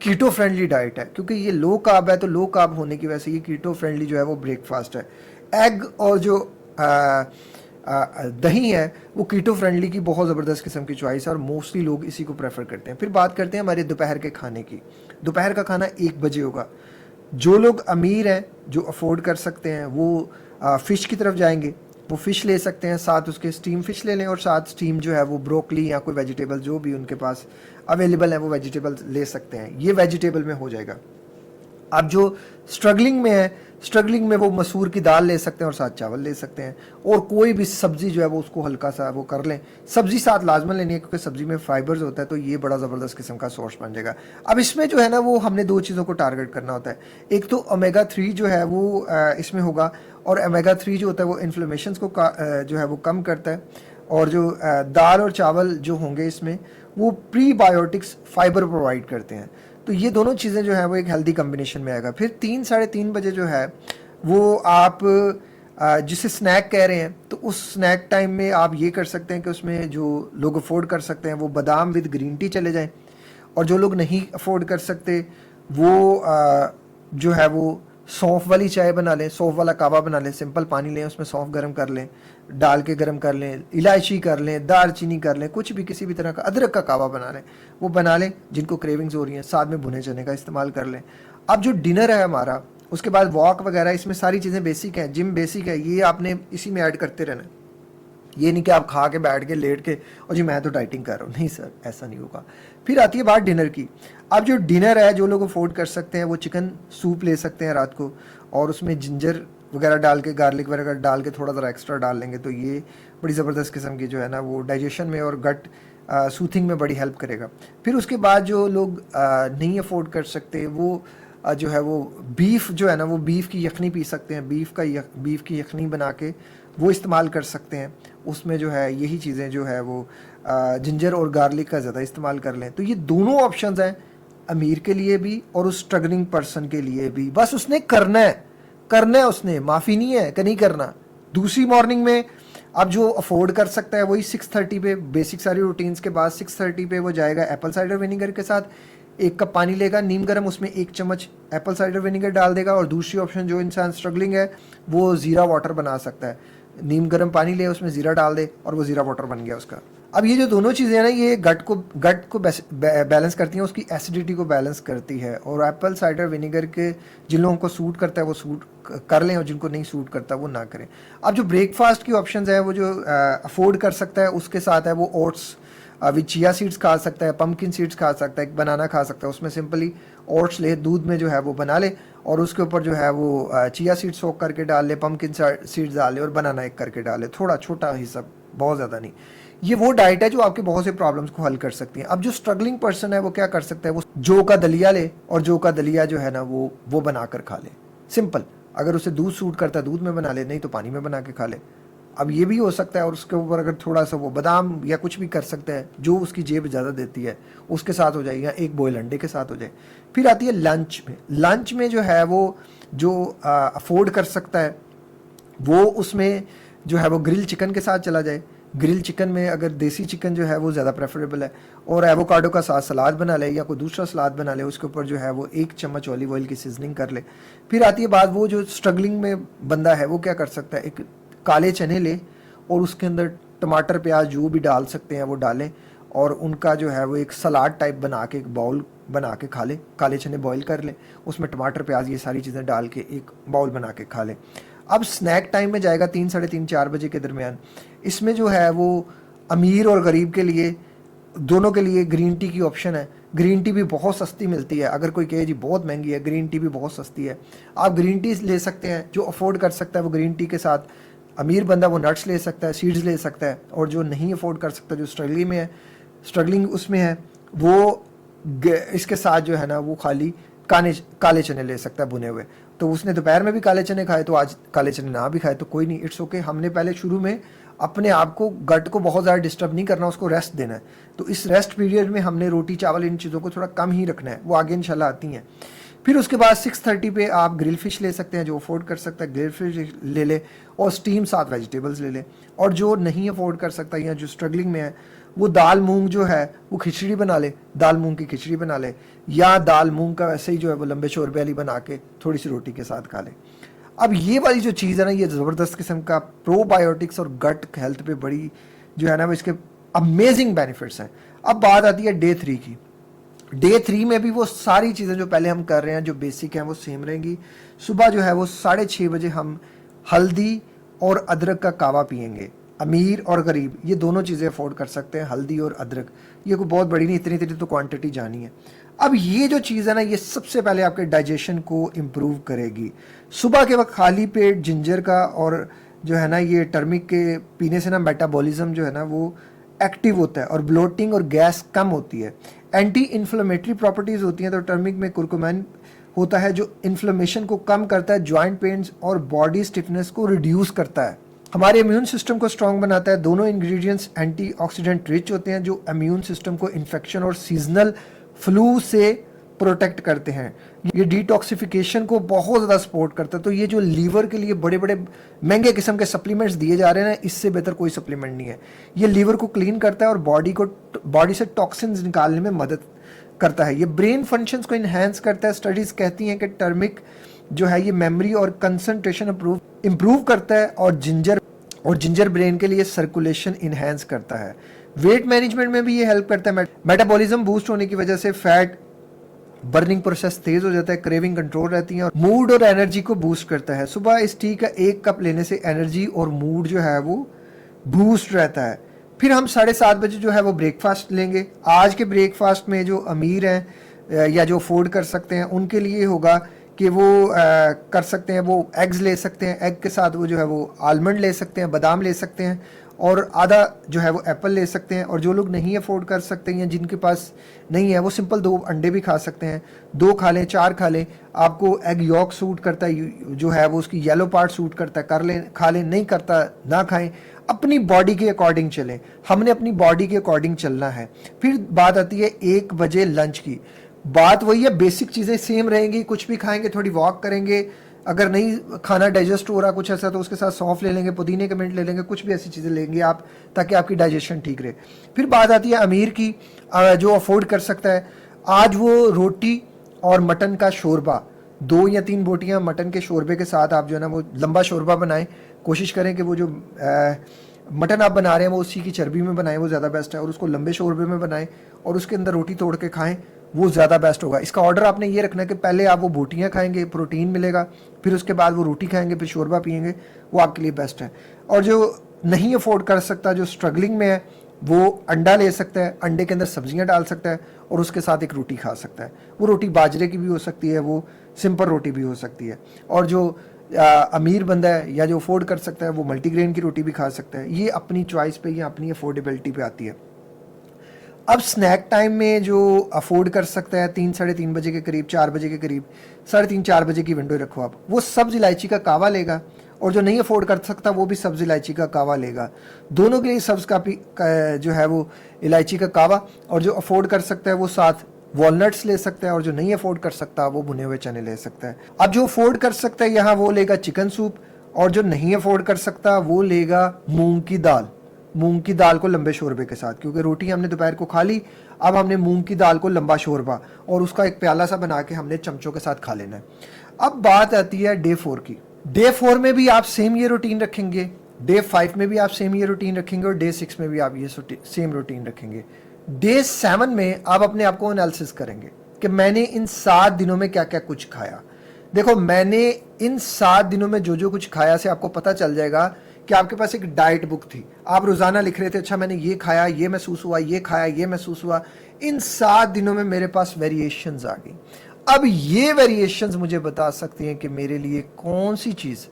कीटो फ्रेंडली डाइट है क्योंकि ये लो कार्ब है, तो लो कार्ब होने की वजह से ये कीटो फ्रेंडली जो है वो ब्रेकफास्ट है। एग और जो दही है वो कीटो फ्रेंडली की बहुत ज़बरदस्त किस्म की चॉइस है और मोस्टली लोग इसी को प्रेफर करते हैं। फिर बात करते हैं हमारे दोपहर के खाने की। दोपहर का खाना 1 बजे होगा। जो लोग अमीर हैं, जो अफोर्ड कर सकते हैं, वो फ़िश की तरफ जाएंगे, वो फ़िश ले सकते हैं, साथ उसके स्टीम फ़िश ले लें और साथ स्टीम जो है वो ब्रोकली या कोई वेजिटेबल जो भी उनके पास अवेलेबल है वो वेजिटेबल ले सकते हैं। ये वेजिटेबल में हो जाएगा। अब जो स्ट्रगलिंग में है, स्ट्रगलिंग में वो मसूर की दाल ले सकते हैं और साथ चावल ले सकते हैं और कोई भी सब्ज़ी जो है वो उसको हल्का सा वो कर लें। सब्ज़ी साथ लाजमन लेनी है क्योंकि सब्ज़ी में फाइबर्स होता है, तो ये बड़ा ज़बरदस्त किस्म का सोर्स बन जाएगा। अब इसमें जो है ना वो हमने 2 चीज़ों को टारगेट करना होता है। एक तो ओमेगा 3 जो है वो इसमें होगा और ओमेगा 3 जो होता है वो इन्फ्लेमेशन को जो है वो कम करता है। और जो दाल और चावल जो होंगे इसमें वो प्रीबायोटिक्स फाइबर प्रोवाइड करते हैं। तो ये दोनों चीज़ें जो है वो एक हेल्दी कम्बिनेशन में आएगा। फिर 3 साढ़े 3 बजे जो है वो आप जिसे स्नैक कह रहे हैं, तो उस स्नैक टाइम में आप ये कर सकते हैं कि उसमें जो लोग अफोर्ड कर सकते हैं वो बादाम विद ग्रीन टी चले जाएं और जो लोग नहीं अफोर्ड कर सकते वो जो है वो सौंफ वाली चाय बना लें, सौंफ वाला कावा बना लें। सिंपल पानी लें, उसमें सौंफ गर्म कर लें, डाल के गर्म कर लें, इलायची कर लें, दालचीनी कर लें, कुछ भी किसी भी तरह का अदरक का कावा बना लें, वो बना लें। जिनको क्रेविंग्स हो रही हैं साथ में भुने चने का इस्तेमाल कर लें। अब जो डिनर है हमारा, उसके बाद वॉक वगैरह, इसमें सारी चीज़ें बेसिक हैं। जिम बेसिक है, ये आपने इसी में ऐड करते रहना। ये नहीं कि आप खा के बैठ के लेट के और जी मैं तो डाइटिंग कर रहा हूँ, नहीं सर, ऐसा नहीं होगा। फिर आती है बात डिनर की। अब जो डिनर है, जो लोग अफोर्ड कर सकते हैं वो चिकन सूप ले सकते हैं रात को और उसमें जिंजर वगैरह डाल के, गार्लिक वगैरह डाल के थोड़ा ज़रा एक्स्ट्रा डाल लेंगे, तो ये बड़ी ज़बरदस्त किस्म की जो है ना वो डाइजेशन में और गट सूथिंग में बड़ी हेल्प करेगा। फिर उसके बाद जो लोग नहीं अफोर्ड कर सकते वो जो है वो बीफ जो है ना वो बीफ की यखनी पी सकते हैं। बीफ की यखनी बना के वो इस्तेमाल कर सकते हैं। उसमें जो है यही चीज़ें जो है वो जिंजर और गार्लिक का ज़्यादा इस्तेमाल कर लें। तो ये दोनों ऑप्शंस हैं अमीर के लिए भी और उस स्ट्रगलिंग पर्सन के लिए भी। बस उसने करना है उसने, माफ़ी नहीं है कि नहीं करना। दूसरी मॉर्निंग में अब जो अफोर्ड कर सकता है वही 6:30 पे, बेसिक सारी रूटीन्स के बाद 6:30 पे वो जाएगा एप्पल साइडर विनीगर के साथ। 1 कप पानी लेगा नीम गर्म, उसमें 1 चम्मच एप्पल साइडर विनीगर डाल देगा। और दूसरी ऑप्शन जो इंसान स्ट्रगलिंग है वो ज़ीरा वाटर बना सकता है। नीम गर्म पानी ले, उसमें ज़ीरा डाल दे और वो ज़ीरा वाटर बन गया उसका। अब ये जो दोनों चीज़ें हैं ना, ये गट को बैलेंस करती हैं, उसकी एसिडिटी को बैलेंस करती है। और एप्पल साइडर विनीगर के जिन लोगों को सूट करता है वो सूट कर लें और जिनको नहीं सूट करता वो ना करें। अब जो ब्रेकफास्ट की ऑप्शंस है वो जो अफोर्ड कर सकता है उसके साथ है वो ओट्स विद चिया सीड्स खा सकता है, पम्पकिन सीड्स खा सकता है, एक बनाना खा सकता है। उसमें सिंपली ओट्स ले, दूध में जो है वो बना ले और उसके ऊपर जो है वो चिया सीड्स सोक करके डाल ले, पम्पकिन सीड्स डाल ले और बनाना एक करके डाल ले, थोड़ा छोटा हिस्सा, बहुत ज़्यादा नहीं। ये वो डाइट है जो आपके बहुत से प्रॉब्लम्स को हल कर सकती है। अब जो स्ट्रगलिंग पर्सन है वो क्या कर सकता है, वो जौ का दलिया ले और जौ का दलिया जो है ना वो बना कर खा ले। सिंपल, अगर उसे दूध सूट करता है दूध में बना ले, नहीं तो पानी में बना के खा ले। अब ये भी हो सकता है और उसके ऊपर अगर थोड़ा सा वो बादाम या कुछ भी कर सकते हैं जो उसकी जेब ज़्यादा देती है उसके साथ हो जाए, या एक बॉयल अंडे के साथ हो जाए। फिर आती है लंच में जो है वो जो अफोर्ड कर सकता है वो उसमें जो है वो ग्रिल चिकन के साथ चला जाए। ग्रिल चिकन में अगर देसी चिकन जो है वो ज़्यादा प्रेफरेबल है और एवोकाडो का साथ सलाद बना ले या कोई दूसरा सलाद बना ले, उसके ऊपर जो है वो 1 चम्मच ऑलिव ऑयल की सीजनिंग कर ले। फिर आती है बात, वो जो स्ट्रगलिंग में बंदा है वो क्या कर सकता है, एक काले चने ले और उसके अंदर टमाटर प्याज जो भी डाल सकते हैं वो डालें और उनका जो है वो एक सलाद टाइप बना के एक बाउल बना के खा ले। काले चने बॉईल कर लें, उसमें टमाटर प्याज ये सारी चीज़ें डाल के एक बाउल बना के खा लें। अब स्नैक टाइम में जाएगा 3 साढ़े 3 4 बजे के दरमियान। इसमें जो है वो अमीर और गरीब के लिए दोनों के लिए ग्रीन टी की ऑप्शन है। ग्रीन टी भी बहुत सस्ती मिलती है। अगर कोई कहे जी बहुत महंगी है, ग्रीन टी भी बहुत सस्ती है। आप ग्रीन टी ले सकते हैं। जो अफोर्ड कर सकता है वो ग्रीन टी के साथ, अमीर बंदा वो नट्स ले सकता है, सीड्स ले सकता है। और जो नहीं अफोर्ड कर सकता, जो स्ट्रगलिंग उसमें है, वो इसके साथ जो है ना वो खाली काले चने ले सकता है भुने हुए। तो उसने दोपहर में भी काले चने खाए, तो आज काले चने ना भी खाए तो कोई नहीं, इट्स ओके। हमने पहले शुरू में अपने आप को, गट को बहुत ज़्यादा डिस्टर्ब नहीं करना, उसको रेस्ट देना है। तो इस रेस्ट पीरियड में हमने रोटी चावल इन चीज़ों को थोड़ा कम ही रखना है, वो आगे इंशाल्लाह आती हैं। फिर उसके बाद 6:30 पे आप ग्रिल फिश ले सकते हैं। जो अफोर्ड कर सकता है ग्रिल फिश ले ले, और स्टीम 7 वेजिटेबल्स ले ले। और जो नहीं अफोर्ड कर सकता या जो स्ट्रगलिंग में है, वो दाल मूंग जो है वो खिचड़ी बना ले, दाल मूंग की खिचड़ी बना ले, या दाल मूंग का वैसे ही जो है वो लंबे शोरबे वाली बना के थोड़ी सी रोटी के साथ खा ले। अब ये वाली जो चीज़ है ना, ये ज़बरदस्त किस्म का प्रोबायोटिक्स और गट हेल्थ पे बड़ी जो है ना वो इसके अमेजिंग बेनिफिट्स हैं। अब बात आती है डे 3 की। डे 3 में भी वो सारी चीज़ें जो पहले हम कर रहे हैं, जो बेसिक हैं, वो सेम रहेंगी। सुबह जो है वो 6:30 बजे हम हल्दी और अदरक का कावा पियेंगे। अमीर और गरीब ये दोनों चीज़ें अफोर्ड कर सकते हैं, हल्दी और अदरक। ये कोई बहुत बड़ी नहीं, इतनी इतनी तो क्वांटिटी जानी है। अब ये जो चीज़ है ना, ये सबसे पहले आपके डाइजेशन को इम्प्रूव करेगी। सुबह के वक्त खाली पेट जिंजर का और जो है ना ये टर्मिक के पीने से ना मेटाबॉलिज्म जो है ना वो एक्टिव होता है और ब्लोटिंग और गैस कम होती है। एंटी इन्फ्लेमेटरी प्रॉपर्टीज़ होती हैं। तो टर्मिक में कुरकुमिन होता है जो इन्फ्लेमेशन को कम करता है, जॉइंट पेन्स और बॉडी स्टिफनेस को रिड्यूस करता है, हमारे इम्यून सिस्टम को स्ट्रॉन्ग बनाता है। दोनों इंग्रेडिएंट्स एंटीऑक्सीडेंट रिच होते हैं जो इम्यून सिस्टम को इन्फेक्शन और सीजनल फ्लू से प्रोटेक्ट करते हैं। ये डिटॉक्सिफिकेशन को बहुत ज़्यादा सपोर्ट करता है। तो ये जो लीवर के लिए बड़े बड़े महंगे किस्म के सप्लीमेंट्स दिए जा रहे हैं ना, इससे बेहतर कोई सप्लीमेंट नहीं है। ये लीवर को क्लीन करता है और बॉडी से टॉक्सिन्स निकालने में मदद करता है। ये ब्रेन फंक्शंस को इन्हेंस करता है। स्टडीज़ कहती हैं कि टर्मिक जो है ये मेमोरी और कंसंट्रेशन इम्प्रूव करता है, और जिंजर ब्रेन के लिए सर्कुलेशन इन्हेंस करता है। वेट मैनेजमेंट में भी ये हेल्प करता है। मेटाबॉलिज्म बूस्ट होने की वजह से फैट बर्निंग प्रोसेस तेज हो जाता है, क्रेविंग कंट्रोल रहती है, और मूड और एनर्जी को बूस्ट करता है। सुबह इस टी का 1 कप लेने से एनर्जी और मूड जो है वो बूस्ट रहता है। फिर हम 7:30 बजे जो है वो ब्रेकफास्ट लेंगे। आज के ब्रेकफास्ट में जो अमीर हैं या जो अफोर्ड कर सकते हैं उनके लिए होगा कि वो कर सकते हैं, वो एग्स ले सकते हैं। एग के साथ वो जो है वो आलमंड ले सकते हैं, बादाम ले सकते हैं, और आधा जो है वो एप्पल ले सकते हैं। और जो लोग नहीं अफोर्ड कर सकते हैं या जिनके पास नहीं है, वो सिंपल 2 अंडे भी खा सकते हैं। 2 खा लें, 4 खा लें। आपको एग यॉक सूट करता है जो है वो उसकी येलो पार्ट सूट करता है, कर लें, खा लें, नहीं करता ना खाएं। अपनी बॉडी के अकॉर्डिंग चलें। हमने अपनी बॉडी के अकॉर्डिंग चलना है। फिर बात आती है 1 बजे लंच की। बात वही है, बेसिक चीज़ें सेम रहेंगी। कुछ भी खाएंगे, थोड़ी वॉक करेंगे। अगर नहीं खाना डाइजेस्ट हो रहा कुछ ऐसा, तो उसके साथ सौंफ ले लेंगे, पुदीने के मिंट ले लेंगे, कुछ भी ऐसी चीज़ें लेंगे आप ताकि आपकी डाइजेशन ठीक रहे। फिर बात आती है अमीर की, जो अफोर्ड कर सकता है। आज वो रोटी और मटन का शोरबा, 2 या 3 बोटियां मटन के शोरबे के साथ आप जो है ना वो लंबा शोरबा बनाएं। कोशिश करें कि वो जो मटन आप बना रहे हैं वो उसी की चर्बी में बनाएं, वो ज़्यादा बेस्ट है। और उसको लंबे शोरबे में बनाएं और उसके अंदर रोटी तोड़ के खाएं, वो ज़्यादा बेस्ट होगा। इसका ऑर्डर आपने ये रखना है कि पहले आप वो बोटियाँ खाएंगे, प्रोटीन मिलेगा, फिर उसके बाद वो रोटी खाएंगे, फिर शोरबा पिएंगे, वो आपके लिए बेस्ट है। और जो नहीं अफोर्ड कर सकता, जो स्ट्रगलिंग में है, वो अंडा ले सकता है, अंडे के अंदर सब्जियां डाल सकता है और उसके साथ एक रोटी खा सकता है। वो रोटी बाजरे की भी हो सकती है, वो सिंपल रोटी भी हो सकती है। और जो अमीर बंदा है या जो अफोर्ड कर सकता है वो मल्टीग्रेन की रोटी भी खा सकता है। ये अपनी चॉइस पे या अपनी अफोर्डेबिलिटी पे आती है। अब स्नैक टाइम में जो अफोर्ड कर सकता है 3 साढ़े 3 बजे के करीब, 4 बजे के करीब, 3:30-4 बजे की विंडो रखो आप, वो सब्ज़ इलायची का कावा लेगा। और जो नहीं अफोर्ड कर सकता वो भी सब्ज़ इलायची का कावा लेगा। दोनों के लिए सब्ज़ का जो है वो इलायची का कावा, और जो अफोर्ड कर सकता है वो साथ वॉलनट्स ले सकता है, और जो नहीं अफोर्ड कर सकता वो भुने हुए चने ले सकता है। अब जो अफोर्ड कर सकता है यहाँ वो लेगा चिकन सूप, और जो नहीं अफोर्ड कर सकता वो लेगा मूंग की दाल को लंबे शोरबे के साथ, क्योंकि रोटी हमने दोपहर को खा ली। अब हमने मूंग की दाल को लंबा शोरबा और उसका एक प्याला सा बना के हमने चमचों के साथ खा लेना है। अब बात आती है डे 4 की। डे 4 में भी आप सेम ये रूटीन रखेंगे, डे 5 में भी आप सेम ये रूटीन रखेंगे, और डे 6 में भी आप ये सेम रूटीन रखेंगे। डे 7 में आप अपने आप को एनालिसिस करेंगे कि मैंने इन 7 दिनों में क्या क्या कुछ खाया। देखो, मैंने इन 7 दिनों में जो जो कुछ खाया से आपको पता चल जाएगा कि आपके पास एक डाइट बुक थी, आप रोज़ाना लिख रहे थे, अच्छा मैंने ये खाया, ये महसूस हुआ, ये खाया, ये महसूस हुआ। इन 7 दिनों में मेरे पास वेरिएशंस आ गई। अब ये वेरिएशंस मुझे बता सकती हैं कि मेरे लिए कौन सी चीज़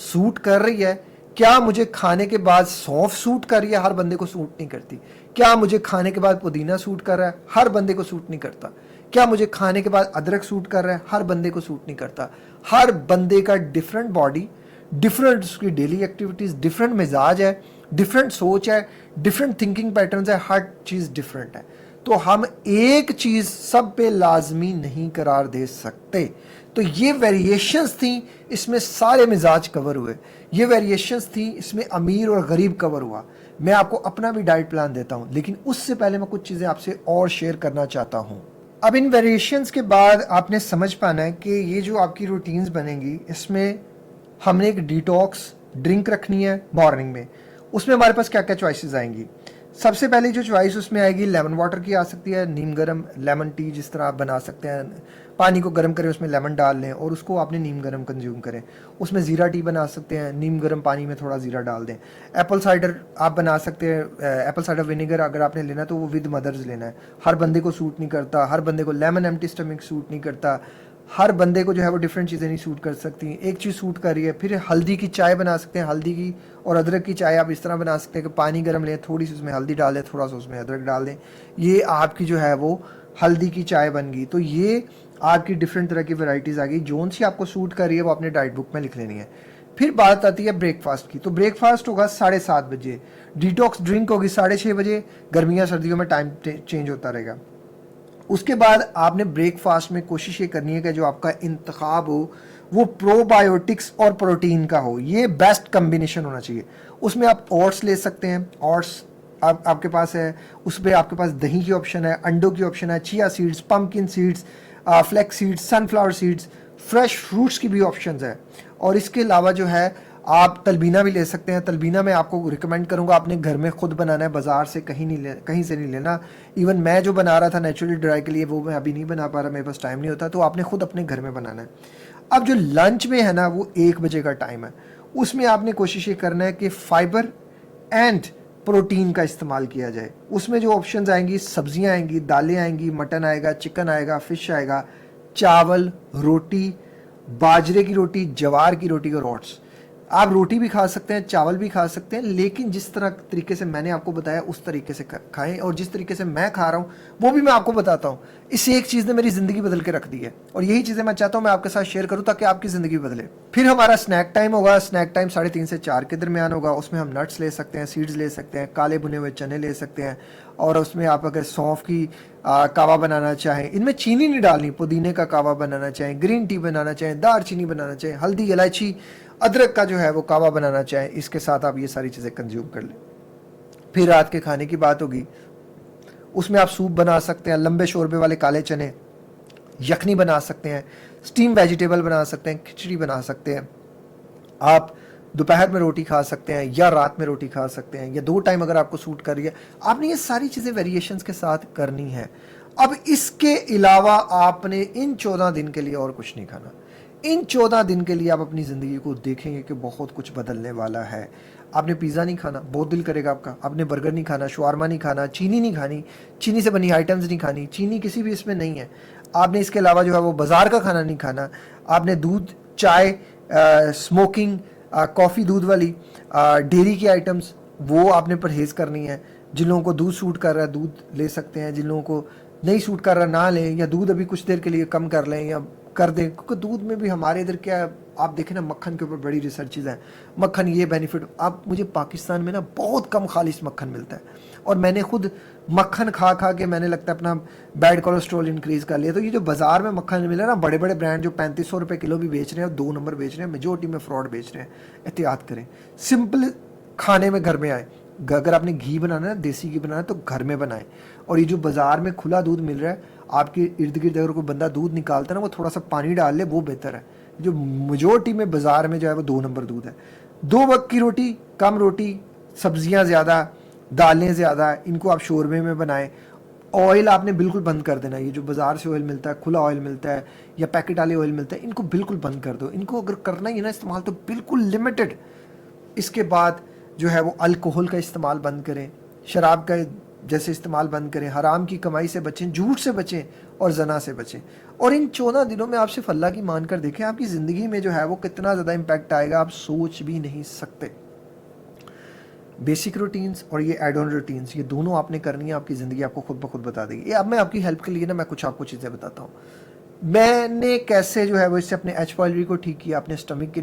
सूट कर रही है। क्या मुझे खाने के बाद सौंफ सूट कर रही है? हर बंदे को सूट नहीं करती। क्या मुझे खाने के बाद पुदीना सूट कर रहा है? हर बंदे को सूट नहीं करता। क्या मुझे खाने के बाद अदरक सूट कर रहा है? हर बंदे को सूट नहीं करता। हर बंदे का डिफरेंट बॉडी, डिफरेंट उसकी डेली एक्टिविटीज़, डिफरेंट मिजाज है, डिफरेंट सोच है, डिफरेंट थिंकिंग पैटर्न्स है, हर चीज़ डिफरेंट है। तो हम एक चीज़ सब पे लाजमी नहीं करार दे सकते। तो ये वेरिएशंस थी, इसमें सारे मिजाज कवर हुए। ये वेरिएशंस थी, इसमें अमीर और गरीब कवर हुआ। मैं आपको अपना भी डाइट प्लान देता हूँ, लेकिन उससे पहले मैं कुछ चीज़ें आपसे और शेयर करना चाहता हूँ। अब इन वेरिएशंस के बाद आपने समझ पाना है कि ये जो आपकी रूटीन्स बनेंगी, इसमें हमने एक डिटॉक्स ड्रिंक रखनी है मॉर्निंग में। उसमें हमारे पास क्या क्या चॉइसेस आएंगी। सबसे पहले जो चॉइस उसमें आएगी लेमन वाटर की आ सकती है, नीम गर्म लेमन टी जिस तरह आप बना सकते हैं। पानी को गर्म करें, उसमें लेमन डाल लें और उसको आपने नीम गर्म कंज्यूम करें। उसमें ज़ीरा टी बना सकते हैं, नीम गर्म पानी में थोड़ा ज़ीरा डाल दें। एप्पल साइडर आप बना सकते हैं, एप्पल साइडर विनेगर अगर आपने लेना तो वो विद मदर्स लेना है। हर बंदे को सूट नहीं करता, हर बंदे को लेमन एम्प्टी स्टमक सूट नहीं करता, हर बंदे को जो है वो डिफरेंट चीज़ें नहीं सूट कर सकती। एक चीज़ सूट कर रही है। फिर हल्दी की चाय बना सकते हैं, हल्दी की और अदरक की चाय आप इस तरह बना सकते हैं कि पानी गर्म लें, थोड़ी सी उसमें हल्दी डाल दें, थोड़ा सा उसमें अदरक डाल दें, ये आपकी जो है वो हल्दी की चाय बन गई। तो ये आपकी डिफरेंट तरह की वैरायटीज़ आ गई। जोन सी आपको सूट कर रही है वो अपने डाइट बुक में लिख लेनी है। फिर बात आती है ब्रेकफास्ट की। तो ब्रेकफास्ट होगा 7:30 बजे, डिटॉक्स ड्रिंक होगी 6:30 बजे। गर्मियाँ सर्दियों में टाइम चेंज होता रहेगा। उसके बाद आपने ब्रेकफास्ट में कोशिश ये करनी है कि जो आपका इंतखाब हो वो प्रोबायोटिक्स और प्रोटीन का हो। ये बेस्ट कम्बिनेशन होना चाहिए। उसमें आप ओट्स ले सकते हैं, ओट्स आपके पास है। उस पर आपके पास दही की ऑप्शन है, अंडों की ऑप्शन है, chia seeds, pumpkin seeds, flax seeds, sunflower seeds, fresh fruits की भी ऑप्शन है। और इसके अलावा जो है आप तलबीना भी ले सकते हैं। तलबीना मैं आपको रिकमेंड करूंगा आपने घर में खुद बनाना है, बाजार से कहीं से नहीं लेना। इवन मैं जो बना रहा था नेचुरली ड्राई के लिए, वो मैं अभी नहीं बना पा रहा, मेरे पास टाइम नहीं होता। तो आपने खुद अपने घर में बनाना है। अब जो लंच में है ना, वो 1 बजे का टाइम है। उसमें आपने कोशिश ये करना है कि फाइबर एंड प्रोटीन का इस्तेमाल किया जाए। उसमें जो ऑप्शंस आएंगी, सब्जियां आएंगी, दालें आएंगी, मटन आएगा, चिकन आएगा, फिश आएगा, चावल, रोटी, बाजरे की रोटी, जवार की रोटी और ओट्स। आप रोटी भी खा सकते हैं, चावल भी खा सकते हैं, लेकिन जिस तरह तरीके से मैंने आपको बताया उस तरीके से खाएं। और जिस तरीके से मैं खा रहा हूं वो भी मैं आपको बताता हूं। इस एक चीज़ ने मेरी ज़िंदगी बदल के रख दी है और यही चीज़ें मैं चाहता हूं मैं आपके साथ शेयर करूं ताकि आपकी ज़िंदगी बदले। फिर हमारा स्नैक टाइम होगा। स्नैक टाइम 3:30 से 4 के दरमियान होगा। उसमें हम नट्स ले सकते हैं, सीड्स ले सकते हैं, काले भुने हुए चने ले सकते हैं। और उसमें आप अगर सौंफ की कावा बनाना चाहें, इनमें चीनी नहीं डालनी, पुदीने का कावा बनाना चाहें, ग्रीन टी बनाना चाहें, दार चीनी बनाना चाहें, हल्दी, इलायची, अदरक का जो है वो कावा बनाना चाहें, इसके साथ आप ये सारी चीज़ें कंज्यूम कर लें। फिर रात के खाने की बात होगी। उसमें आप सूप बना सकते हैं, लंबे शोरबे वाले काले चने, यखनी बना सकते हैं, स्टीम वेजिटेबल बना सकते हैं, खिचड़ी बना सकते हैं। आप दोपहर में रोटी खा सकते हैं या रात में रोटी खा सकते हैं, या 2 टाइम अगर आपको सूट कर रही है। आपने ये सारी चीज़ें वेरिएशंस के साथ करनी है। अब इसके अलावा आपने इन 14 दिन के लिए और कुछ नहीं खाना। इन 14 दिन के लिए आप अपनी ज़िंदगी को देखेंगे कि बहुत कुछ बदलने वाला है। आपने पिज़्ज़ा नहीं खाना, बहुत दिल करेगा आपका। आपने बर्गर नहीं खाना, शवारमा नहीं खाना, चीनी नहीं खानी, चीनी से बनी आइटम्स नहीं खानी, चीनी किसी भी इसमें नहीं है। आपने इसके अलावा जो है वो बाज़ार का खाना नहीं खाना। आपने दूध, चाय, स्मोकिंग, कॉफ़ी दूध वाली, डेयरी की आइटम्स वो आपने परहेज़ करनी है। जिन लोगों को दूध सूट कर रहा है दूध ले सकते हैं, जिन लोगों को नहीं सूट कर रहा ना लें, या दूध अभी कुछ देर के लिए कम कर लें या कर दें। क्योंकि दूध में भी हमारे इधर क्या है, आप देखें ना, मक्खन के ऊपर बड़ी रिसर्चेज हैं। मक्खन ये बेनिफिट, आप मुझे पाकिस्तान में ना बहुत कम खालिश मक्खन मिलता है और मैंने खुद मक्खन खा खा के मैंने लगता है अपना बैड कोलेस्ट्रॉल इंक्रीज़ कर लिया। तो ये जो बाज़ार में मक्खन मिला ना, बड़े बड़े ब्रांड जो 3500 रुपये किलो भी बेच रहे हैं और 2 नंबर बेच रहे हैं, मेजोरिटी में फ्रॉड बेच रहे हैं। एहतियात करें, सिंपल खाने में घर में आए। अगर आपने घी बनाना है, देसी घी बनाना है तो घर में बनाएं। और ये जो बाज़ार में खुला दूध मिल रहा है, आपके इर्द गिर्द अगर कोई बंदा दूध निकालता है ना, वो थोड़ा सा पानी डाल ले, वो बेहतर है। जो मेजोरिटी में बाज़ार में जो है वो 2 नंबर दूध है। 2 वक्त की रोटी, कम रोटी, सब्जियां ज़्यादा, दालें ज़्यादा, इनको आप शोरबे में बनाएं। ऑयल आपने बिल्कुल बंद कर देना। ये जो बाज़ार से ऑयल मिलता है, खुला ऑयल मिलता है या पैकेट वाले ऑयल मिलता है, इनको बिल्कुल बंद कर दो। इनको अगर करना ही है ना इस्तेमाल, तो बिल्कुल लिमिटेड इसके बाद जो है वो अल्कोहल का इस्तेमाल बंद करें, शराब का जैसे इस्तेमाल बंद करें, हराम की कमाई से बचें, झूठ से बचें और जना से बचें। और इन 14 दिनों में आप सिर्फ अल्लाह की मान कर देखें, आपकी ज़िंदगी में जो है वो कितना ज़्यादा इम्पैक्ट आएगा आप सोच भी नहीं सकते। बेसिक रूटीन्स और ये एड ऑन रूटीन्स, ये दोनों आपने करनी है, आपकी ज़िंदगी आपको खुद ब खुद बता देगी। ये अब मैं आपकी हेल्प के लिए ना मैं कुछ आपको चीज़ें बताता हूँ। मैंने कैसे जो है वो इससे अपने एच पाइलरी को ठीक किया, अपने स्टमक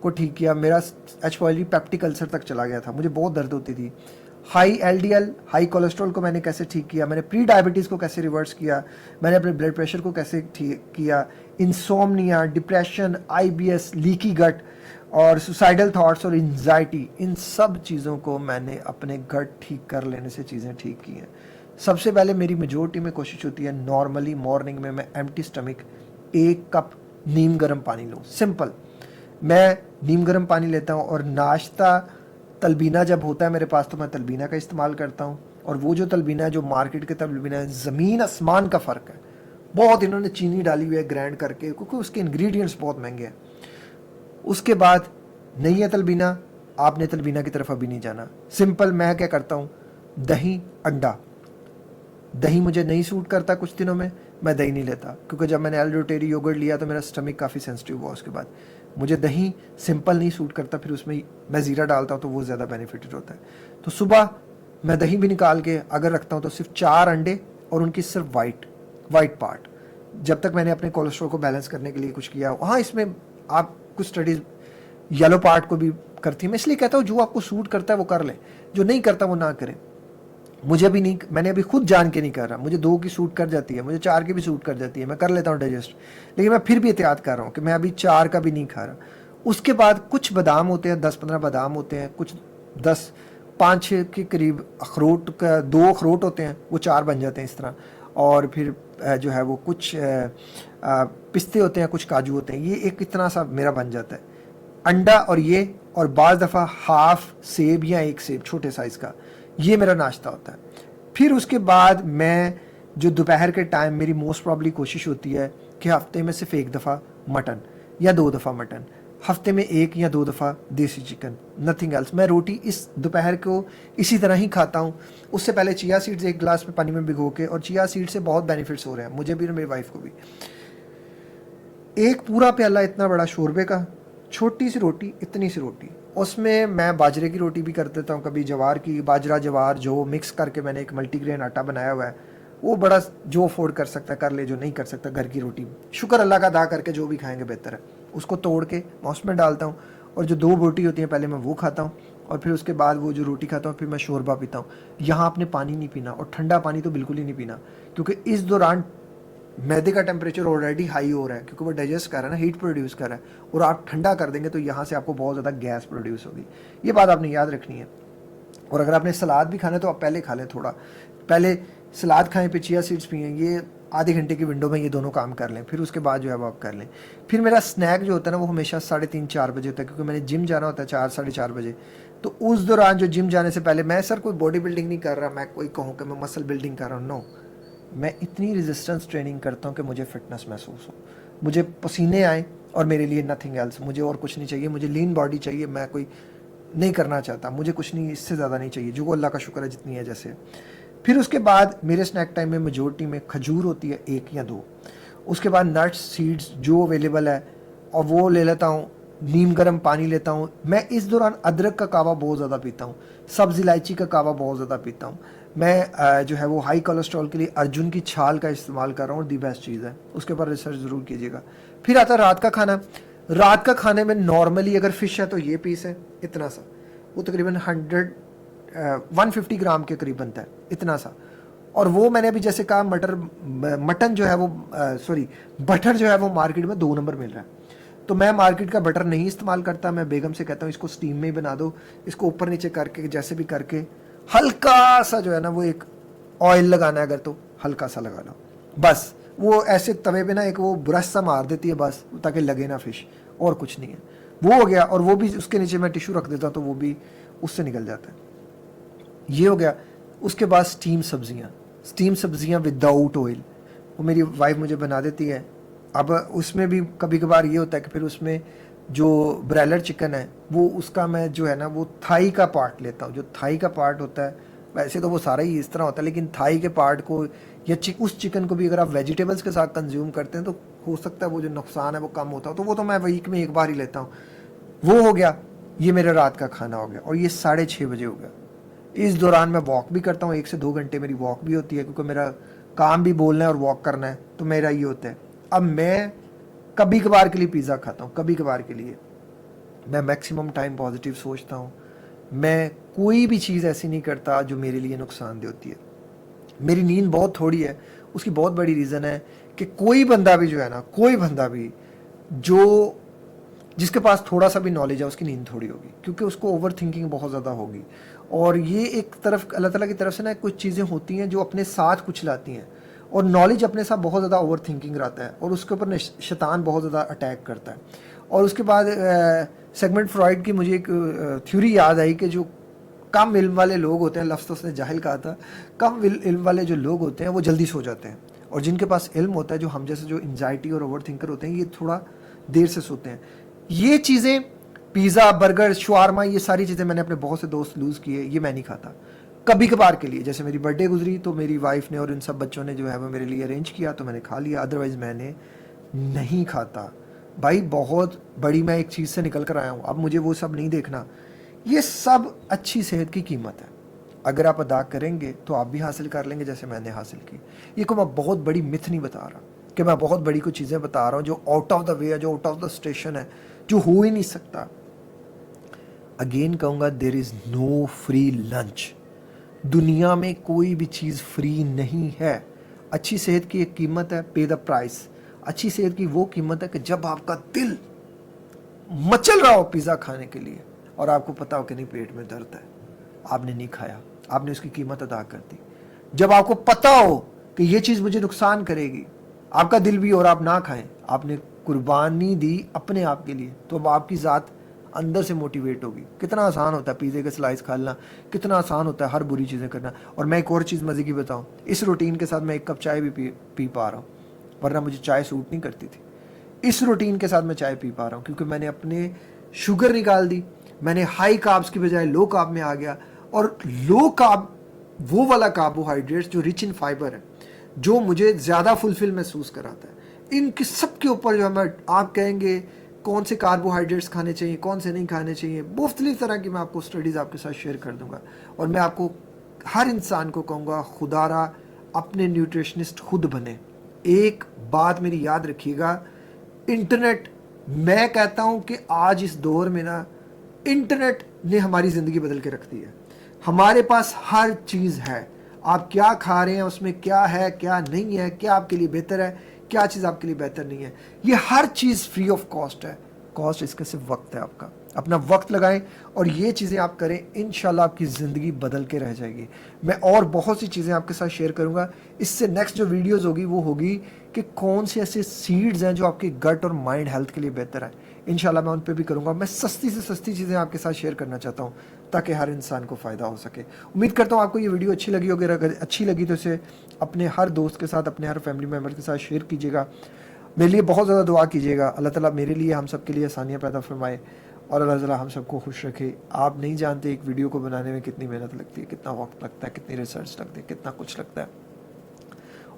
को ठीक किया। मेरा एच पाइलरी पेप्टिक अल्सर तक चला गया था, मुझे बहुत दर्द होती थी। हाई एलडीएल, हाई कोलेस्ट्रॉल को मैंने कैसे ठीक किया, मैंने प्री डायबिटीज़ को कैसे रिवर्स किया, मैंने अपने ब्लड प्रेशर को कैसे ठीक किया, insomnia, depression, IBS, leaky gut और सुसाइडल थॉट्स और एंजाइटी, इन सब चीज़ों को मैंने अपने गट ठीक कर लेने से चीज़ें ठीक की हैं। सबसे पहले मेरी मेजोरिटी में कोशिश होती है नॉर्मली मॉर्निंग में मैं एम्प्टी स्टमक 1 कप नीम गर्म पानी लूँ। सिंपल, मैं नीम गर्म पानी लेता हूँ और नाश्ता तलबीना जब होता है मेरे पास तो मैं तलबीना का इस्तेमाल करता हूँ। और वो जो तलबीना है जो मार्केट के तलबीना है, ज़मीन आसमान का फ़र्क है। बहुत इन्होंने चीनी डाली हुई है ग्राइंड करके, क्योंकि उसके इंग्रेडिएंट्स बहुत महंगे हैं। उसके बाद नहीं है तलबीना, आपने तलबीना की तरफ अभी नहीं जाना। सिंपल मैं क्या करता हूँ, दही अंडा। दही मुझे नहीं सूट करता कुछ दिनों में, मैं दही नहीं लेता, क्योंकि जब मैंने एल्डोटेरी योगर्ट लिया तो मेरा स्टमक काफ़ी सेंसिटिव हुआ। उसके बाद मुझे दही सिंपल नहीं सूट करता, फिर उसमें मैं ज़ीरा डालता हूँ तो वो ज़्यादा बेनिफिटेड होता है। तो सुबह मैं दही भी निकाल के अगर रखता हूँ तो सिर्फ 4 अंडे और उनकी सिर्फ वाइट पार्ट, जब तक मैंने अपने कोलेस्ट्रॉल को बैलेंस करने के लिए कुछ किया। हाँ, इसमें आप कुछ स्टडीज़ येलो पार्ट को भी करती है। मैं इसलिए कहता हूँ जो आपको सूट करता है वो कर ले, जो नहीं करता वो ना करें। मुझे भी नहीं, मैंने अभी खुद जान के नहीं कर रहा, मुझे 2 की सूट कर जाती है, मुझे 4 की भी सूट कर जाती है, मैं कर लेता हूँ डाइजेस्ट, लेकिन मैं फिर भी एहतियात कर रहा हूँ कि मैं अभी 4 का भी नहीं खा रहा। उसके बाद कुछ बादाम होते हैं, 10-15 बादाम होते हैं, कुछ 5-6 के करीब अखरोट का 2 अखरोट होते हैं, वो 4 बन जाते हैं इस तरह। और फिर जो है वो कुछ पिस्ते होते हैं, कुछ काजू होते हैं, ये एक इतना सा मेरा बन जाता है। अंडा और ये, और बाज़ दफ़ा हाफ सेब या 1 सेब छोटे साइज़ का, ये मेरा नाश्ता होता है। फिर उसके बाद मैं जो दोपहर के टाइम मेरी मोस्ट प्रॉब्ली कोशिश होती है कि हफ्ते में सिर्फ 1 दफ़ा मटन या 2 दफ़ा मटन, हफ्ते में 1 या 2 दफ़ा देसी चिकन, नथिंग एल्स। मैं रोटी इस दोपहर को इसी तरह ही खाता हूँ। उससे पहले चिया सीड्स 1 गिलास में पानी में भिगो के, और चिया सीड से बहुत बेनिफिट्स हो रहे हैं मुझे भी और मेरी वाइफ को भी। एक पूरा प्याला इतना बड़ा शोरबे का, छोटी सी रोटी, इतनी सी रोटी, उसमें मैं बाजरे की रोटी भी कर देता हूँ, कभी जवार की, बाजरा जवार जो मिक्स करके मैंने एक मल्टीग्रेन आटा बनाया हुआ है, वो बड़ा जो अफोर्ड कर सकता है कर ले, जो नहीं कर सकता घर की रोटी शुक्र अल्लाह का अदा करके जो भी खाएंगे बेहतर है, उसको तोड़ के मैं उसमें डालता हूँ। और जो 2 रोटी होती हैं पहले मैं वो खाता हूँ, और फिर उसके बाद वो जो रोटी खाता हूँ फिर मैं शोरबा पीता हूँ। यहाँ आपने पानी नहीं पीना, और ठंडा पानी तो बिल्कुल ही नहीं पीना, क्योंकि इस दौरान मैदे का टेम्परेचर ऑलरेडी हाई हो रहा है, क्योंकि वो डाइजेस्ट कर रहा है ना, हीट प्रोड्यूस कर रहा है, और आप ठंडा कर देंगे तो यहाँ से आपको बहुत ज़्यादा गैस प्रोड्यूस होगी। ये बात आपने याद रखनी है। और अगर आपने सलाद भी खाना है तो आप पहले खा लें, थोड़ा पहले सलाद खाएं, फिर चिया सीड्स पिएं, ये आधे घंटे की विंडो में ये दोनों काम कर लें, फिर उसके बाद जो है वो आप कर लें। फिर मेरा स्नैक जो होता है ना वो हमेशा 3:30-4 बजे होता है, क्योंकि मैंने जिम जाना होता है 4-4:30 बजे। तो उस दौरान जो जिम जाने से पहले, मैं सर कोई बॉडी बिल्डिंग नहीं कर रहा, मैं कोई कहूँ कि मैं मसल बिल्डिंग कर रहा हूँ, नो, मैं इतनी रेजिस्टेंस ट्रेनिंग करता हूँ कि मुझे फिटनेस महसूस हो, मुझे पसीने आए, और मेरे लिए नथिंग एल्स, मुझे और कुछ नहीं चाहिए, मुझे लीन बॉडी चाहिए, मैं कोई नहीं करना चाहता, मुझे कुछ नहीं इससे ज़्यादा नहीं चाहिए, जो अल्लाह का शुक्र है जितनी है जैसे। फिर उसके बाद मेरे स्नैक टाइम में मेजोरिटी में खजूर होती है 1 या 2, उसके बाद नट्स सीड्स जो अवेलेबल है और वो ले लेता हूँ, नीम गर्म पानी लेता हूँ। मैं इस दौरान अदरक का कावा बहुत ज़्यादा पीता हूँ, सब्ज़ इलायची का कावा बहुत ज़्यादा पीता हूँ। मैं जो है वो हाई कोलेस्ट्रॉल के लिए अर्जुन की छाल का इस्तेमाल कर रहा हूँ, दी बेस्ट चीज़ है, उसके ऊपर रिसर्च ज़रूर कीजिएगा। फिर आता है रात का खाना। रात का खाने में नॉर्मली अगर फ़िश है तो ये पीस है इतना सा, वो तकरीबन 150 ग्राम के करीब बनता है, इतना सा। और वो मैंने अभी जैसे कहा मटन जो है वो बटर जो है वो मार्केट में 2 नंबर मिल रहा है, तो मैं मार्केट का बटर नहीं इस्तेमाल करता। मैं बेगम से कहता हूँ इसको स्टीम में ही बना दो, इसको ऊपर नीचे करके जैसे भी करके हल्का सा जो है ना वो एक ऑयल लगाना है अगर, तो हल्का सा लगा लो बस, वो ऐसे तवे पे ना एक वो ब्रश सा मार देती है बस, ताकि लगे ना फिश, और कुछ नहीं है। वो हो गया, और वो भी उसके नीचे मैं टिश्यू रख देता हूँ तो वो भी उससे निकल जाता है। ये हो गया। उसके बाद स्टीम सब्जियाँ विदाउट ऑयल, वो मेरी वाइफ मुझे बना देती है। अब उसमें भी कभी कभार ये होता है कि फिर उसमें जो ब्रैलर चिकन है वो उसका मैं जो है ना वो थाई का पार्ट लेता हूँ। जो थाई का पार्ट होता है, वैसे तो वो सारा ही इस तरह होता है, लेकिन थाई के पार्ट को या उस चिकन को भी अगर आप वेजिटेबल्स के साथ कंज्यूम करते हैं तो हो सकता है वो जो नुकसान है वो कम होता हो। तो वो तो मैं वीक में एक बार ही लेता हूँ। वो हो गया, ये मेरा रात का खाना हो गया, और ये 6:30 बजे हो गया। इस दौरान मैं वॉक भी करता हूँ, 1 से 2 घंटे मेरी वॉक भी होती है, क्योंकि मेरा काम भी बोलना है और वॉक करना है, तो मेरा ये होता है। अब मैं कभी कभार के लिए पिज़्ज़ा खाता हूँ, कभी कभार के लिए। मैं मैक्सिमम टाइम पॉजिटिव सोचता हूँ। मैं कोई भी चीज़ ऐसी नहीं करता जो मेरे लिए नुकसानदेह होती है। मेरी नींद बहुत थोड़ी है, उसकी बहुत बड़ी रीज़न है कि कोई बंदा भी जो है ना, कोई बंदा भी जो जिसके पास थोड़ा सा भी नॉलेज है उसकी नींद थोड़ी होगी, क्योंकि उसको ओवर थिंकिंग बहुत ज़्यादा होगी। और ये एक तरफ अल्लाह ताला की तरफ से ना कुछ चीज़ें होती हैं जो अपने साथ कुछ लाती हैं, और नॉलेज अपने साथ बहुत ज़्यादा ओवर थिंकिंग रहता है, और उसके ऊपर शैतान बहुत ज़्यादा अटैक करता है। और उसके बाद सेगमेंट फ्रॉइड की मुझे एक थ्योरी याद आई कि जो कम इल्म वाले लोग होते हैं, लफ्ज़ तो उसने जाहिल कहा था, कम इल्म वाले जो लोग होते हैं वो जल्दी सो जाते हैं, और जिनके पास इल्म होता है, जो हम जैसे जो एंजाइटी और ओवर थिंकर होते हैं, ये थोड़ा देर से सोते हैं। ये चीज़ें पिज़्ज़ा, बर्गर, शवारमा, ये सारी चीज़ें मैंने अपने बहुत से दोस्त लूज़ किए, ये मैं नहीं खाता। कभी कभार के लिए, जैसे मेरी बर्थडे गुजरी तो मेरी वाइफ ने और इन सब बच्चों ने जो है वो मेरे लिए अरेंज किया तो मैंने खा लिया, अदरवाइज़ मैंने नहीं खाता। भाई बहुत बड़ी मैं एक चीज़ से निकल कर आया हूँ, अब मुझे वो सब नहीं देखना। ये सब अच्छी सेहत की कीमत है, अगर आप अदा करेंगे तो आप भी हासिल कर लेंगे जैसे मैंने हासिल की। ये कोई मैं बहुत बड़ी मिथ नहीं बता रहा कि मैं बहुत बड़ी कुछ चीज़ें बता रहा हूँ जो आउट ऑफ द वे है, जो आउट ऑफ द स्टेशन है, जो हो ही नहीं सकता। अगेन कहूँगा, there is no free lunch. दुनिया में कोई भी चीज़ फ्री नहीं है। अच्छी सेहत की एक कीमत है, पे द प्राइस। अच्छी सेहत की वो कीमत है कि जब आपका दिल मचल रहा हो पिज़्ज़ा खाने के लिए और आपको पता हो कि नहीं पेट में दर्द है, आपने नहीं खाया, आपने उसकी कीमत अदा कर दी। जब आपको पता हो कि ये चीज़ मुझे नुकसान करेगी, आपका दिल भी और आप ना खाएं, आपने कुर्बानी दी अपने आप के लिए, तो अब आपकी ज़ात अंदर से मोटिवेट होगी। कितना आसान होता है पिज़्ज़े के स्लाइस खा लेना, कितना आसान होता है हर बुरी चीज़ें करना। और मैं एक और चीज़ मज़े की बताऊँ, इस रूटीन के साथ मैं 1 कप चाय भी पी पा रहा हूँ, वरना मुझे चाय सूट नहीं करती थी। इस रूटीन के साथ मैं चाय पी पा रहा हूँ क्योंकि मैंने अपने शुगर निकाल दी, मैंने हाई कार्ब्स की बजाय लो कार्ब में आ गया। और लो कार्ब वो वाला कार्बोहाइड्रेट्स जो रिच इन फाइबर है, जो मुझे ज़्यादा फुलफिल महसूस कराता है। इनके सब के ऊपर जो है मैं, आप कहेंगे कौन से कार्बोहाइड्रेट्स खाने चाहिए, कौन से नहीं खाने चाहिए, मुख्तलिफ तरह की मैं आपको स्टडीज़ आपके साथ शेयर कर दूंगा। और मैं आपको हर इंसान को कहूँगा, खुदारा अपने न्यूट्रिशनिस्ट खुद बने। एक बात मेरी याद रखिएगा, इंटरनेट, मैं कहता हूँ कि आज इस दौर में ना इंटरनेट ने हमारी ज़िंदगी बदल के रख दी है। हमारे पास हर चीज़ है, आप क्या खा रहे हैं, उसमें क्या है, क्या नहीं है, क्या आपके लिए बेहतर है, क्या चीज़ आपके लिए बेहतर नहीं है, ये हर चीज़ फ्री ऑफ कॉस्ट है। कॉस्ट इसका सिर्फ वक्त है आपका। अपना वक्त लगाएं और ये चीज़ें आप करें, इंशाल्लाह आपकी ज़िंदगी बदल के रह जाएगी। मैं और बहुत सी चीज़ें आपके साथ शेयर करूंगा। इससे नेक्स्ट जो वीडियोस होगी वो होगी कि कौन से ऐसे सीड्स हैं जो आपके गट और माइंड हेल्थ के लिए बेहतर है। इंशाल्लाह मैं उन पे भी करूंगा। मैं सस्ती से सस्ती चीज़ें आपके साथ शेयर करना चाहता हूँ ताकि हर इंसान को फ़ायदा हो सके। उम्मीद करता हूँ आपको ये वीडियो अच्छी लगी होगी। अगर अच्छी लगी तो इसे अपने हर दोस्त के साथ, अपने हर फैमिली मेम्बर के साथ शेयर कीजिएगा। मेरे लिए बहुत ज़्यादा दुआ कीजिएगा, अल्लाह ताला मेरे लिए, हम सब के लिए आसानियाँ पैदा फरमाए और अल्लाह ताला हम सबको खुश रखे। आप नहीं जानते एक वीडियो को बनाने में कितनी मेहनत लगती है, कितना वक्त लगता है, कितनी रिसर्च लगती है, कितना कुछ लगता है।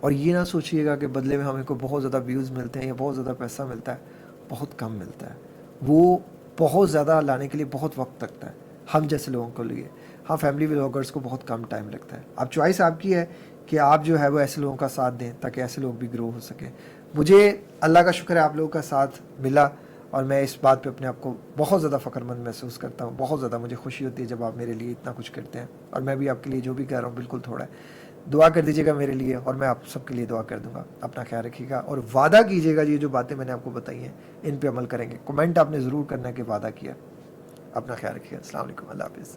और ये ना सोचिएगा कि बदले में हमें को बहुत ज़्यादा व्यूज़ मिलते हैं या बहुत ज़्यादा पैसा मिलता है। बहुत कम मिलता है। वो बहुत ज़्यादा लाने के लिए बहुत वक्त लगता है हम जैसे लोगों को लिए। हाँ, फैमिली व्लॉगर्स को बहुत कम टाइम लगता है। अब चॉइस आपकी है कि आप जो है वो ऐसे लोगों का साथ दें ताकि ऐसे लोग भी ग्रो हो सकें। मुझे अल्लाह का शुक्र है आप लोगों का साथ मिला और मैं इस बात पे अपने आप को बहुत ज़्यादा फ़ख्रमंद महसूस करता हूँ। बहुत ज़्यादा मुझे खुशी होती है जब आप मेरे लिए इतना कुछ करते हैं, और मैं भी आपके लिए जो भी कह रहा हूँ बिल्कुल थोड़ा है। दुआ कर दीजिएगा मेरे लिए और मैं आप सबके लिए दुआ कर दूंगा। अपना ख्याल रखिएगा और वादा कीजिएगा ये जो बातें मैंने आपको बताई हैं इन पे अमल करेंगे। कमेंट आपने ज़रूर करना कि वादा किया। अपना ख्याल रखिएगा। अस्सलाम वालेकुम, अल्लाह हाफ़िज़।